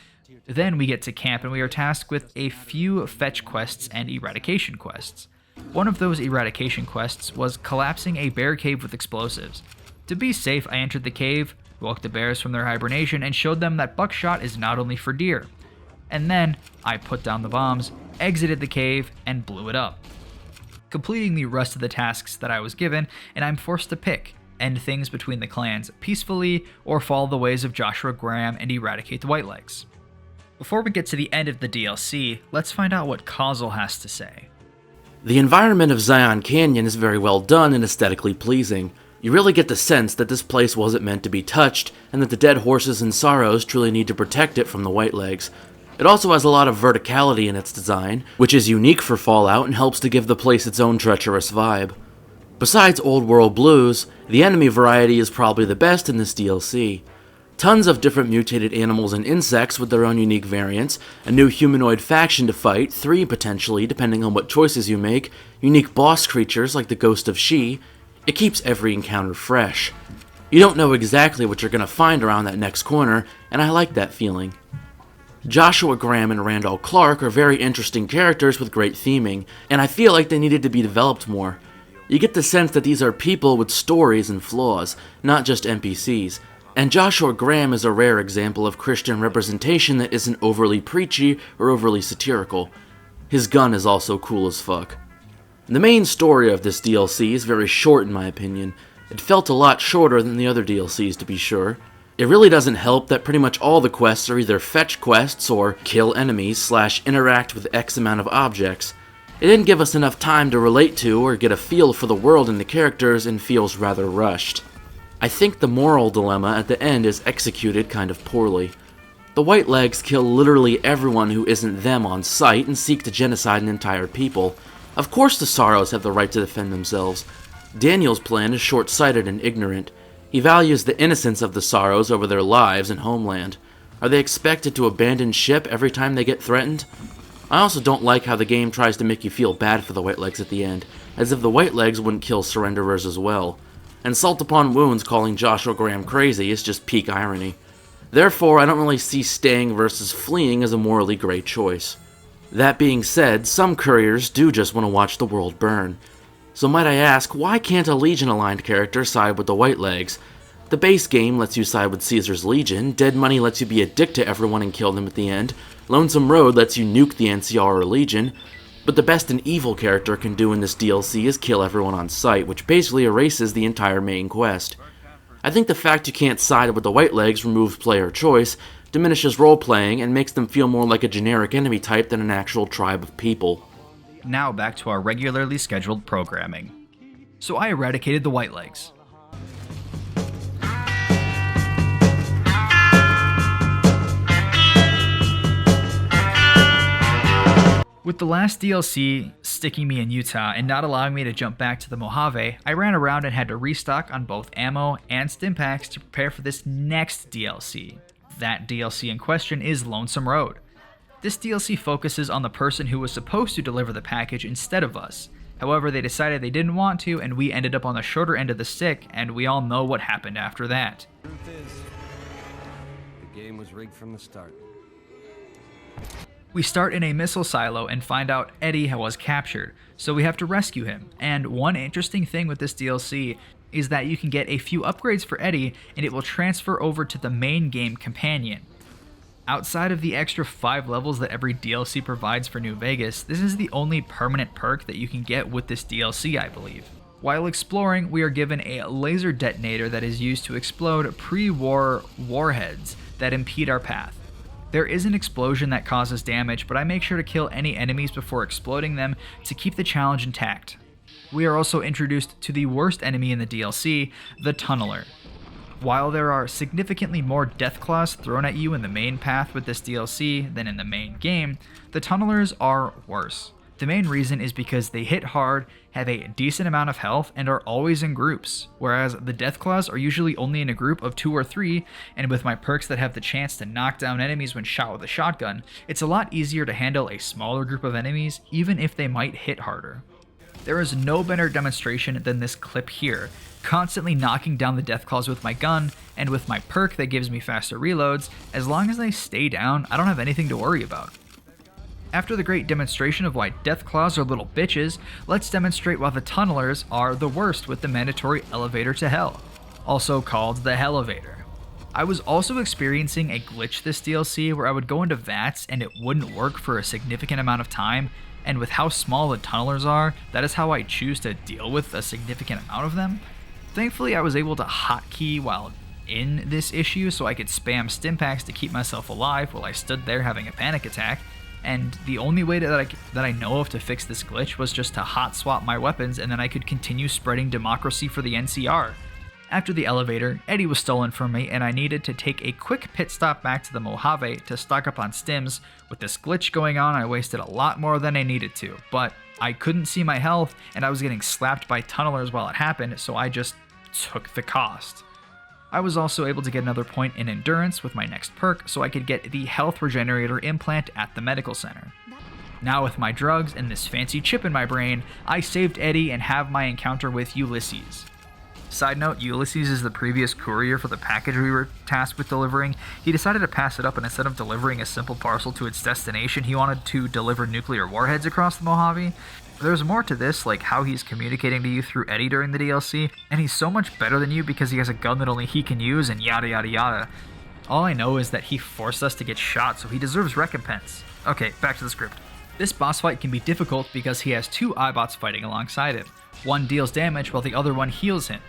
Then we get to camp and we are tasked with a few fetch quests and eradication quests. One of those eradication quests was collapsing a bear cave with explosives. To be safe, I entered the cave, woke the bears from their hibernation, and showed them that buckshot is not only for deer. And then, I put down the bombs, exited the cave, and blew it up. Completing the rest of the tasks that I was given, and I'm forced to pick, end things between the clans peacefully, or follow the ways of Joshua Graham and eradicate the Whitelegs. Before we get to the end of the DLC, let's find out what Causal has to say. The environment of Zion Canyon is very well done and aesthetically pleasing. You really get the sense that this place wasn't meant to be touched, and that the Dead Horses and Sorrows truly need to protect it from the Whitelegs. It also has a lot of verticality in its design, which is unique for Fallout and helps to give the place its own treacherous vibe. Besides Old World blues, the enemy variety is probably the best in this DLC. Tons of different mutated animals and insects with their own unique variants, a new humanoid faction to fight, 3 potentially depending on what choices you make, unique boss creatures like the Ghost of She. It keeps every encounter fresh. You don't know exactly what you're going to find around that next corner, and I like that feeling. Joshua Graham and Randall Clark are very interesting characters with great theming, and I feel like they needed to be developed more. You get the sense that these are people with stories and flaws, not just NPCs, and Joshua Graham is a rare example of Christian representation that isn't overly preachy or overly satirical. His gun is also cool as fuck. The main story of this DLC is very short in my opinion. It felt a lot shorter than the other DLCs to be sure. It really doesn't help that pretty much all the quests are either fetch quests or kill enemies / interact with X amount of objects. It didn't give us enough time to relate to or get a feel for the world and the characters, and feels rather rushed. I think the moral dilemma at the end is executed kind of poorly. The Whitelegs kill literally everyone who isn't them on sight and seek to genocide an entire people. Of course the Sorrows have the right to defend themselves. Daniel's plan is short-sighted and ignorant. He values the innocence of the Sorrows over their lives and homeland. Are they expected to abandon ship every time they get threatened? I also don't like how the game tries to make you feel bad for the Whitelegs at the end, as if the Whitelegs wouldn't kill Surrenderers as well. And Salt Upon Wounds calling Joshua Graham crazy is just peak irony. Therefore, I don't really see staying versus fleeing as a morally great choice. That being said, some couriers do just want to watch the world burn. So might I ask, why can't a Legion-aligned character side with the Whitelegs? The base game lets you side with Caesar's Legion, Dead Money lets you be a dick to everyone and kill them at the end, Lonesome Road lets you nuke the NCR or Legion, but the best an evil character can do in this DLC is kill everyone on sight, which basically erases the entire main quest. I think the fact you can't side with the Whitelegs removes player choice, diminishes role-playing, and makes them feel more like a generic enemy type than an actual tribe of people. Now back to our regularly scheduled programming. So I eradicated the Whitelegs. With the last DLC sticking me in Utah and not allowing me to jump back to the Mojave, I ran around and had to restock on both ammo and stim packs to prepare for this next DLC. That DLC in question is Lonesome Road. This DLC focuses on the person who was supposed to deliver the package instead of us. However, they decided they didn't want to, and we ended up on the shorter end of the stick, and we all know what happened after that. Truth is, the game was rigged from the start. We start in a missile silo and find out Eddie was captured, so we have to rescue him. And one interesting thing with this DLC is that you can get a few upgrades for Eddie, and it will transfer over to the main game companion. Outside of the extra 5 levels that every DLC provides for New Vegas, this is the only permanent perk that you can get with this DLC, I believe. While exploring, we are given a laser detonator that is used to explode pre-war warheads that impede our path. There is an explosion that causes damage, but I make sure to kill any enemies before exploding them to keep the challenge intact. We are also introduced to the worst enemy in the DLC, the Tunneler. While there are significantly more Deathclaws thrown at you in the main path with this DLC than in the main game, the Tunnelers are worse. The main reason is because they hit hard, have a decent amount of health, and are always in groups, whereas the Deathclaws are usually only in a group of 2 or 3, and with my perks that have the chance to knock down enemies when shot with a shotgun, it's a lot easier to handle a smaller group of enemies, even if they might hit harder. There is no better demonstration than this clip here, constantly knocking down the Deathclaws with my gun, and with my perk that gives me faster reloads. As long as they stay down, I don't have anything to worry about. After the great demonstration of why Deathclaws are little bitches, let's demonstrate why the Tunnelers are the worst with the mandatory elevator to hell, also called the Hellevator. I was also experiencing a glitch this DLC where I would go into VATS and it wouldn't work for a significant amount of time, and with how small the Tunnelers are, that is how I choose to deal with a significant amount of them. Thankfully, I was able to hotkey while in this issue so I could spam stimpaks to keep myself alive while I stood there having a panic attack, and the only way that I know of to fix this glitch was just to hot swap my weapons, and then I could continue spreading democracy for the NCR. After the elevator, Eddie was stolen from me, and I needed to take a quick pit stop back to the Mojave to stock up on stims. With this glitch going on, I wasted a lot more than I needed to, but I couldn't see my health, and I was getting slapped by Tunnelers while it happened, so I just took the cost. I was also able to get another point in endurance with my next perk, so I could get the health regenerator implant at the medical center. Now with my drugs and this fancy chip in my brain, I saved Eddie and have my encounter with Ulysses. Side note, Ulysses is the previous courier for the package we were tasked with delivering. He decided to pass it up, and instead of delivering a simple parcel to its destination, he wanted to deliver nuclear warheads across the Mojave. There's more to this, like how he's communicating to you through Eddie during the DLC, and he's so much better than you because he has a gun that only he can use, and yada yada yada. All I know is that he forced us to get shot, so he deserves recompense. Okay, back to the script. This boss fight can be difficult because he has 2 Eyebots fighting alongside him. One deals damage while the other one heals him.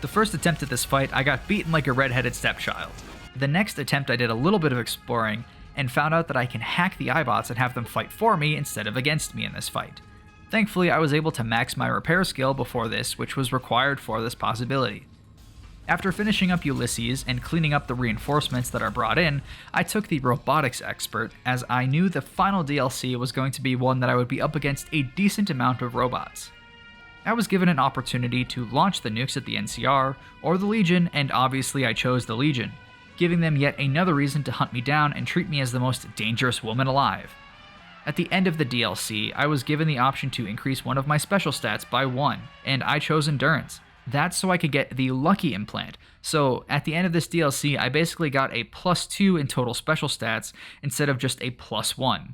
The first attempt at this fight, I got beaten like a redheaded stepchild. The next attempt I did a little bit of exploring, and found out that I can hack the Eyebots and have them fight for me instead of against me in this fight. Thankfully, I was able to max my repair skill before this, which was required for this possibility. After finishing up Ulysses and cleaning up the reinforcements that are brought in, I took the Robotics Expert, as I knew the final DLC was going to be one that I would be up against a decent amount of robots. I was given an opportunity to launch the nukes at the NCR, or the Legion, and obviously I chose the Legion, giving them yet another reason to hunt me down and treat me as the most dangerous woman alive. At the end of the DLC, I was given the option to increase one of my special stats by 1, and I chose Endurance. That's so I could get the Lucky Implant. So at the end of this DLC, I basically got a +2 in total special stats instead of just a +1.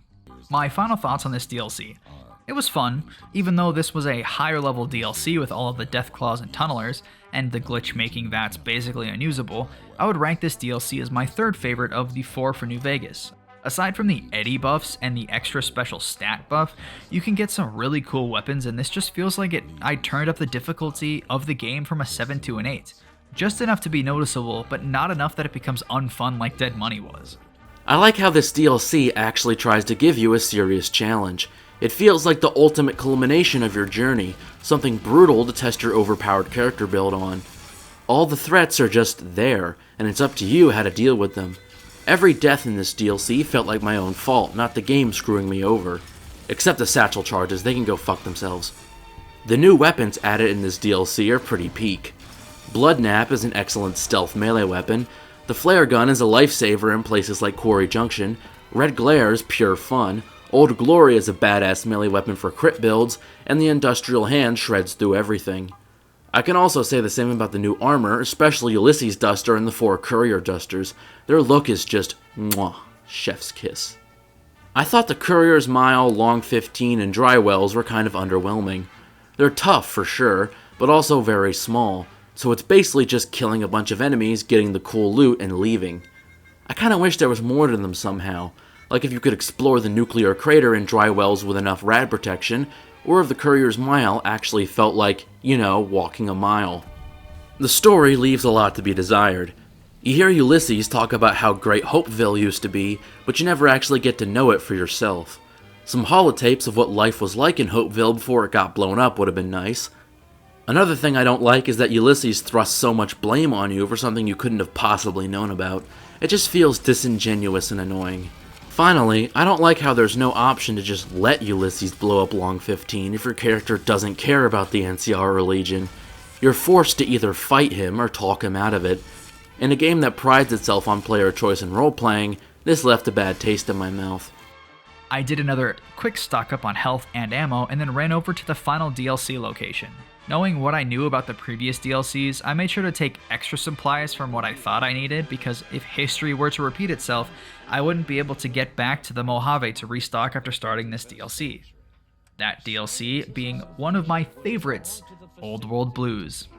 My final thoughts on this DLC. It was fun, even though this was a higher level DLC with all of the Deathclaws and Tunnelers, and the glitch making VATS basically unusable. I would rank this DLC as my third favorite of the 4 for New Vegas. Aside from the Eddie buffs and the extra special stat buff, you can get some really cool weapons, and this just feels like I turned up the difficulty of the game from a 7 to an 8. Just enough to be noticeable, but not enough that it becomes unfun like Dead Money was. I like how this DLC actually tries to give you a serious challenge. It feels like the ultimate culmination of your journey, something brutal to test your overpowered character build on. All the threats are just there, and it's up to you how to deal with them. Every death in this DLC felt like my own fault, not the game screwing me over. Except the satchel charges, they can go fuck themselves. The new weapons added in this DLC are pretty peak. Blood Nap is an excellent stealth melee weapon, the flare gun is a lifesaver in places like Quarry Junction, Red Glare is pure fun, Old Glory is a badass melee weapon for crit builds, and the Industrial Hand shreds through everything. I can also say the same about the new armor, especially Ulysses Duster and the 4 Courier Dusters. Their look is just mwah, chef's kiss. I thought the Courier's Mile, Long 15, and Dry Wells were kind of underwhelming. They're tough for sure, but also very small, so it's basically just killing a bunch of enemies, getting the cool loot, and leaving. I kinda wish there was more to them somehow. Like if you could explore the nuclear crater in Dry Wells with enough rad protection, or if the Courier's Mile actually felt like, walking a mile. The story leaves a lot to be desired. You hear Ulysses talk about how great Hopeville used to be, but you never actually get to know it for yourself. Some holotapes of what life was like in Hopeville before it got blown up would have been nice. Another thing I don't like is that Ulysses thrusts so much blame on you for something you couldn't have possibly known about. It just feels disingenuous and annoying. Finally, I don't like how there's no option to just let Ulysses blow up Long 15 if your character doesn't care about the NCR or Legion. You're forced to either fight him or talk him out of it. In a game that prides itself on player choice and role-playing, this left a bad taste in my mouth. I did another quick stock up on health and ammo and then ran over to the final DLC location. Knowing what I knew about the previous DLCs, I made sure to take extra supplies from what I thought I needed, because if history were to repeat itself, I wouldn't be able to get back to the Mojave to restock after starting this DLC. That DLC being one of my favorites, Old World Blues.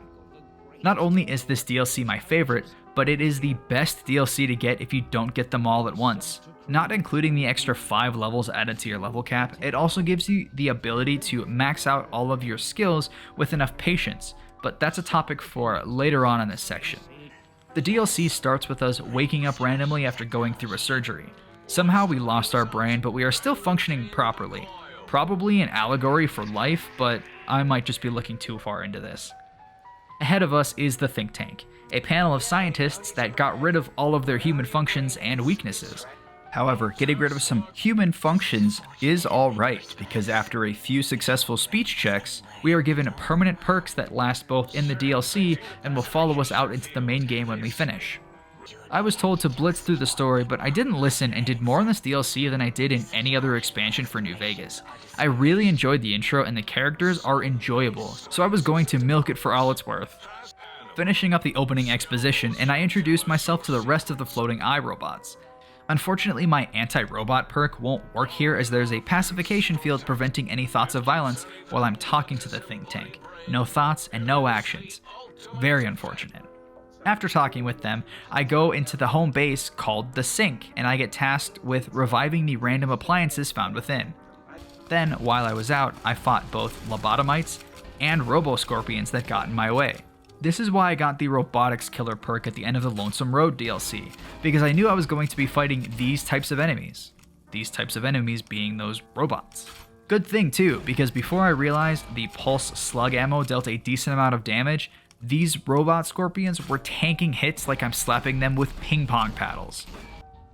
Not only is this DLC my favorite, but it is the best DLC to get if you don't get them all at once. Not including the extra 5 levels added to your level cap, it also gives you the ability to max out all of your skills with enough patience, but that's a topic for later on in this section. The DLC starts with us waking up randomly after going through a surgery. Somehow we lost our brain, but we are still functioning properly. Probably an allegory for life, but I might just be looking too far into this. Ahead of us is the think tank, a panel of scientists that got rid of all of their human functions and weaknesses. However, getting rid of some human functions is alright, because after a few successful speech checks, we are given permanent perks that last both in the DLC and will follow us out into the main game when we finish. I was told to blitz through the story, but I didn't listen and did more in this DLC than I did in any other expansion for New Vegas. I really enjoyed the intro and the characters are enjoyable, so I was going to milk it for all it's worth. Finishing up the opening exposition, and I introduced myself to the rest of the floating eye robots. Unfortunately, my anti-robot perk won't work here, as there's a pacification field preventing any thoughts of violence while I'm talking to the think tank. No thoughts and no actions. Very unfortunate. After talking with them, I go into the home base called the Sink, and I get tasked with reviving the random appliances found within. Then, while I was out, I fought both lobotomites and robo-scorpions that got in my way. This is why I got the Robotics Killer perk at the end of the Lonesome Road DLC, because I knew I was going to be fighting these types of enemies. These types of enemies being those robots. Good thing too, because before I realized the pulse slug ammo dealt a decent amount of damage, these robot scorpions were tanking hits like I'm slapping them with ping pong paddles.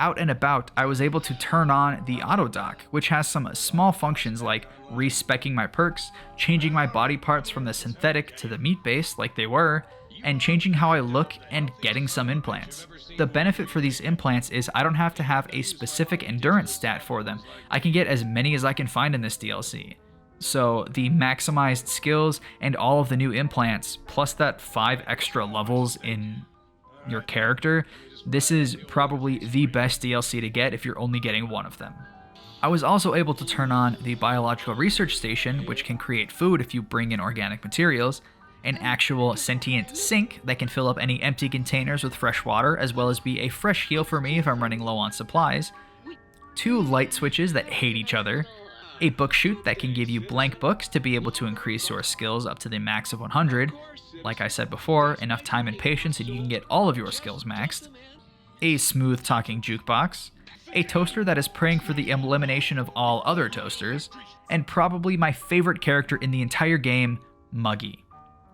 Out and about, I was able to turn on the auto dock, which has some small functions like respecking my perks, changing my body parts from the synthetic to the meat base like they were, and changing how I look and getting some implants. The benefit for these implants is I don't have to have a specific endurance stat for them. I can get as many as I can find in this DLC. So the maximized skills and all of the new implants, plus that 5 extra levels in your character, this is probably the best DLC to get if you're only getting one of them. I was also able to turn on the Biological Research Station, which can create food if you bring in organic materials, an actual sentient sink that can fill up any empty containers with fresh water, as well as be a fresh heal for me if I'm running low on supplies, 2 light switches that hate each other, a book chute that can give you blank books to be able to increase your skills up to the max of 100, like I said before, enough time and patience and you can get all of your skills maxed, a smooth talking jukebox, a toaster that is praying for the elimination of all other toasters, and probably my favorite character in the entire game, Muggy.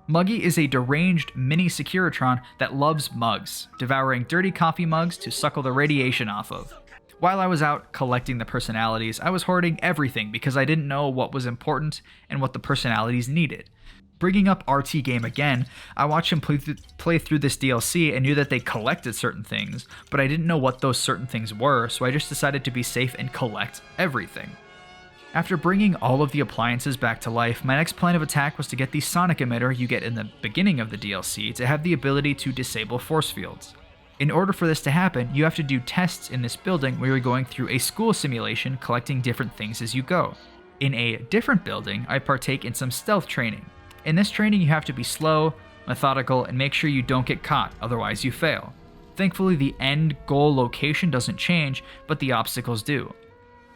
Muggy is a deranged mini Securitron that loves mugs, devouring dirty coffee mugs to suckle the radiation off of. While I was out collecting the personalities, I was hoarding everything because I didn't know what was important and what the personalities needed. Bringing up RT Game again, I watched him play through this DLC and knew that they collected certain things, but I didn't know what those certain things were, so I just decided to be safe and collect everything. After bringing all of the appliances back to life, my next plan of attack was to get the sonic emitter you get in the beginning of the DLC to have the ability to disable force fields. In order for this to happen, you have to do tests in this building where you're going through a school simulation collecting different things as you go. In a different building, I partake in some stealth training. In this training, you have to be slow, methodical, and make sure you don't get caught, otherwise you fail. Thankfully, the end goal location doesn't change, but the obstacles do.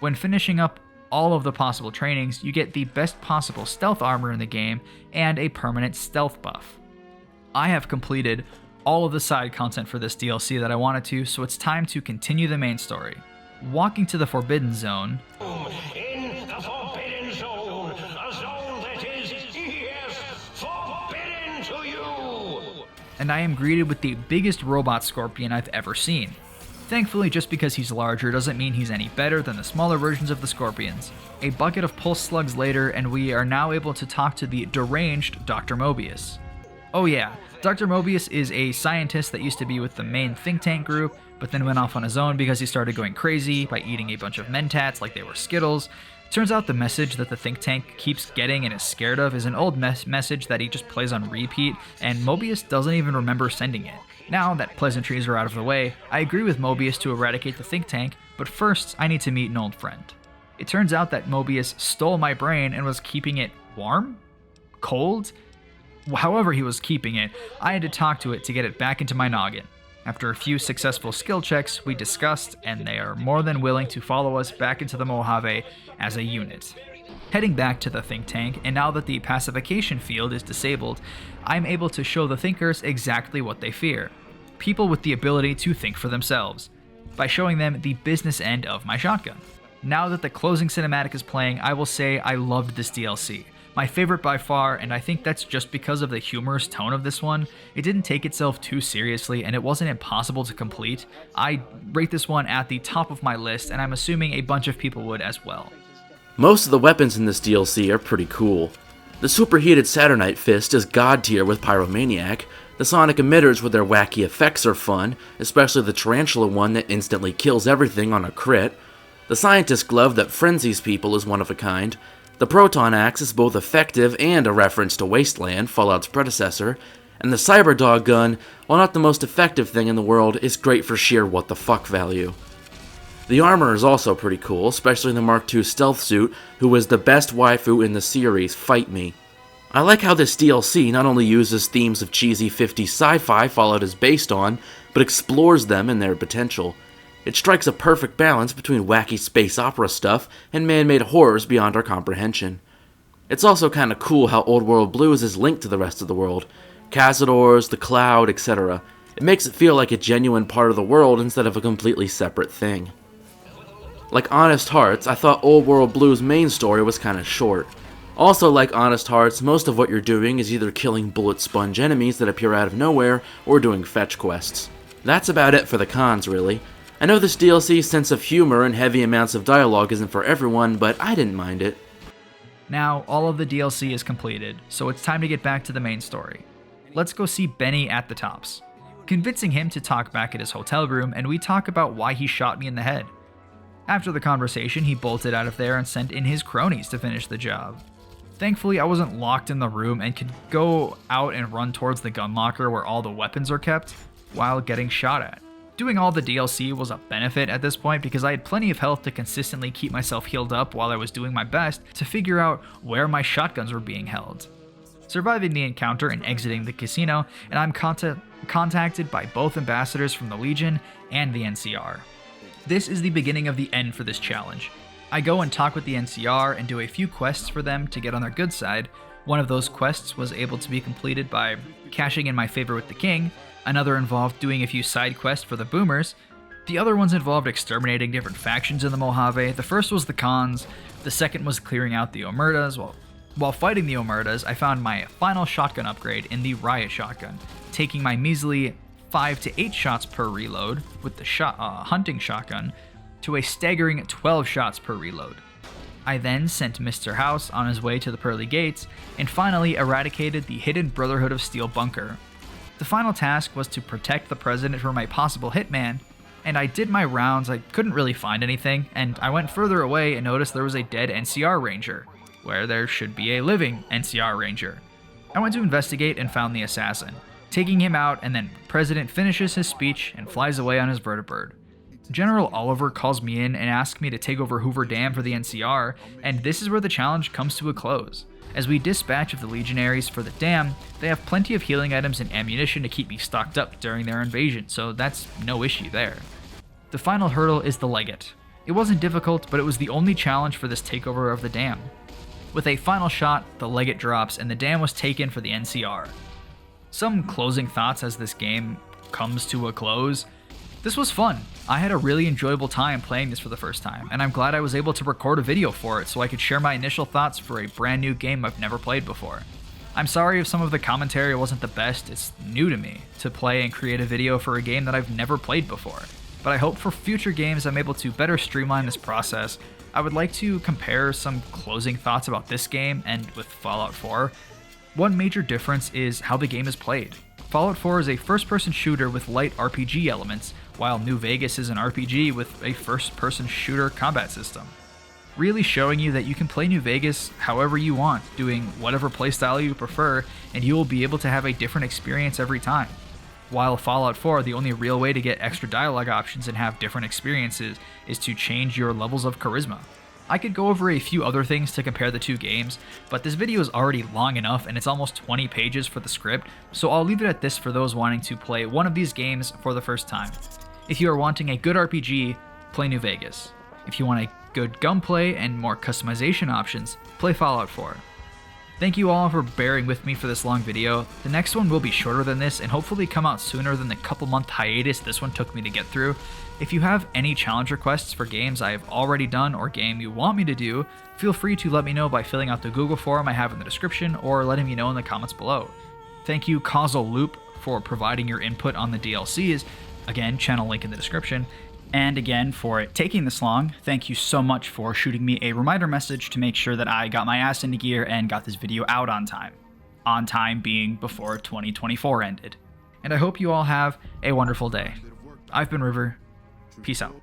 When finishing up all of the possible trainings, you get the best possible stealth armor in the game and a permanent stealth buff. I have completed all of the side content for this DLC that I wanted to, so it's time to continue the main story. Walking to the Forbidden Zone, In the Forbidden Zone, a zone that is, yes, forbidden to you! and I am greeted with the biggest robot scorpion I've ever seen. Thankfully, just because he's larger doesn't mean he's any better than the smaller versions of the scorpions. A bucket of pulse slugs later, and we are now able to talk to the deranged Dr. Mobius. Oh yeah, Dr. Mobius is a scientist that used to be with the main think tank group, but then went off on his own because he started going crazy by eating a bunch of mentats like they were Skittles. Turns out the message that the think tank keeps getting and is scared of is an old message that he just plays on repeat, and Mobius doesn't even remember sending it. Now that pleasantries are out of the way, I agree with Mobius to eradicate the think tank, but first I need to meet an old friend. It turns out that Mobius stole my brain and was keeping it warm? Cold? However he was keeping it, I had to talk to it to get it back into my noggin. After a few successful skill checks, we discussed, and they are more than willing to follow us back into the Mojave as a unit. Heading back to the think tank, and now that the pacification field is disabled, I'm able to show the thinkers exactly what they fear. People with the ability to think for themselves, by showing them the business end of my shotgun. Now that the closing cinematic is playing, I will say I loved this DLC. My favorite by far, and I think that's just because of the humorous tone of this one. It didn't take itself too seriously, and it wasn't impossible to complete. I rate this one at the top of my list, and I'm assuming a bunch of people would as well. Most of the weapons in this DLC are pretty cool. The superheated Saturnite Fist is god tier with Pyromaniac. The sonic emitters with their wacky effects are fun, especially the tarantula one that instantly kills everything on a crit. The scientist glove that frenzies people is one of a kind. The proton axe is both effective and a reference to Wasteland, Fallout's predecessor. And the Cyberdog gun, while not the most effective thing in the world, is great for sheer what the fuck value. The armor is also pretty cool, especially the Mark II stealth suit, who was the best waifu in the series, fight me. I like how this DLC not only uses themes of cheesy 50s sci-fi Fallout is based on, but explores them and their potential. It strikes a perfect balance between wacky space opera stuff and man-made horrors beyond our comprehension. It's also kinda cool how Old World Blues is linked to the rest of the world. Cazadors, the Cloud, etc. It makes it feel like a genuine part of the world instead of a completely separate thing. Like Honest Hearts, I thought Old World Blue's main story was kinda short. Also, like Honest Hearts, most of what you're doing is either killing bullet sponge enemies that appear out of nowhere, or doing fetch quests. That's about it for the cons, really. I know this DLC's sense of humor and heavy amounts of dialogue isn't for everyone, but I didn't mind it. Now, all of the DLC is completed, so it's time to get back to the main story. Let's go see Benny at the Tops, convincing him to talk back at his hotel room, and we talk about why he shot me in the head. After the conversation, he bolted out of there and sent in his cronies to finish the job. Thankfully, I wasn't locked in the room and could go out and run towards the gun locker where all the weapons are kept while getting shot at. Doing all the DLC was a benefit at this point because I had plenty of health to consistently keep myself healed up while I was doing my best to figure out where my shotguns were being held. Surviving the encounter and exiting the casino, and I'm contacted by both ambassadors from the Legion and the NCR. This is the beginning of the end for this challenge. I go and talk with the NCR and do a few quests for them to get on their good side. One of those quests was able to be completed by cashing in my favor with the king. Another involved doing a few side quests for the boomers. The other ones involved exterminating different factions in the Mojave. The first was the cons. The second was clearing out the Omertas. While fighting the Omertas, I found my final shotgun upgrade in the Riot Shotgun, taking my measly 5 to 8 shots per reload with the hunting shotgun to a staggering 12 shots per reload. I then sent Mr. House on his way to the Pearly Gates, and finally eradicated the hidden Brotherhood of Steel bunker. The final task was to protect the president from a possible hitman, and I did my rounds. I couldn't really find anything, and I went further away and noticed there was a dead NCR ranger, where there should be a living NCR ranger. I went to investigate and found the assassin, taking him out, and then President finishes his speech and flies away on his vertibird. General Oliver calls me in and asks me to take over Hoover Dam for the NCR, and this is where the challenge comes to a close. As we dispatch of the legionaries for the dam, they have plenty of healing items and ammunition to keep me stocked up during their invasion, so that's no issue there. The final hurdle is the Legate. It wasn't difficult, but it was the only challenge for this takeover of the dam. With a final shot, the Legate drops and the dam was taken for the NCR. Some closing thoughts as this game comes to a close. This was fun. I had a really enjoyable time playing this for the first time, and I'm glad I was able to record a video for it so I could share my initial thoughts for a brand new game I've never played before. I'm sorry if some of the commentary wasn't the best. It's new to me to play and create a video for a game that I've never played before, but I hope for future games I'm able to better streamline this process. I would like to compare some closing thoughts about this game and with Fallout 4. One major difference is how the game is played. Fallout 4 is a first-person shooter with light RPG elements, while New Vegas is an RPG with a first-person shooter combat system. Really showing you that you can play New Vegas however you want, doing whatever playstyle you prefer, and you will be able to have a different experience every time. While Fallout 4, the only real way to get extra dialogue options and have different experiences is to change your levels of charisma. I could go over a few other things to compare the two games, but this video is already long enough and it's almost 20 pages for the script, so I'll leave it at this for those wanting to play one of these games for the first time. If you are wanting a good RPG, play New Vegas. If you want a good gunplay and more customization options, play Fallout 4. Thank you all for bearing with me for this long video. The next one will be shorter than this and hopefully come out sooner than the couple-month hiatus this one took me to get through. If you have any challenge requests for games I have already done or game you want me to do, feel free to let me know by filling out the Google form I have in the description or letting me know in the comments below. Thank you Causal Loop for providing your input on the DLCs. Again, channel link in the description. And again, for it taking this long, thank you so much for shooting me a reminder message to make sure that I got my ass into gear and got this video out on time. On time being before 2024 ended. And I hope you all have a wonderful day. I've been River. Peace out.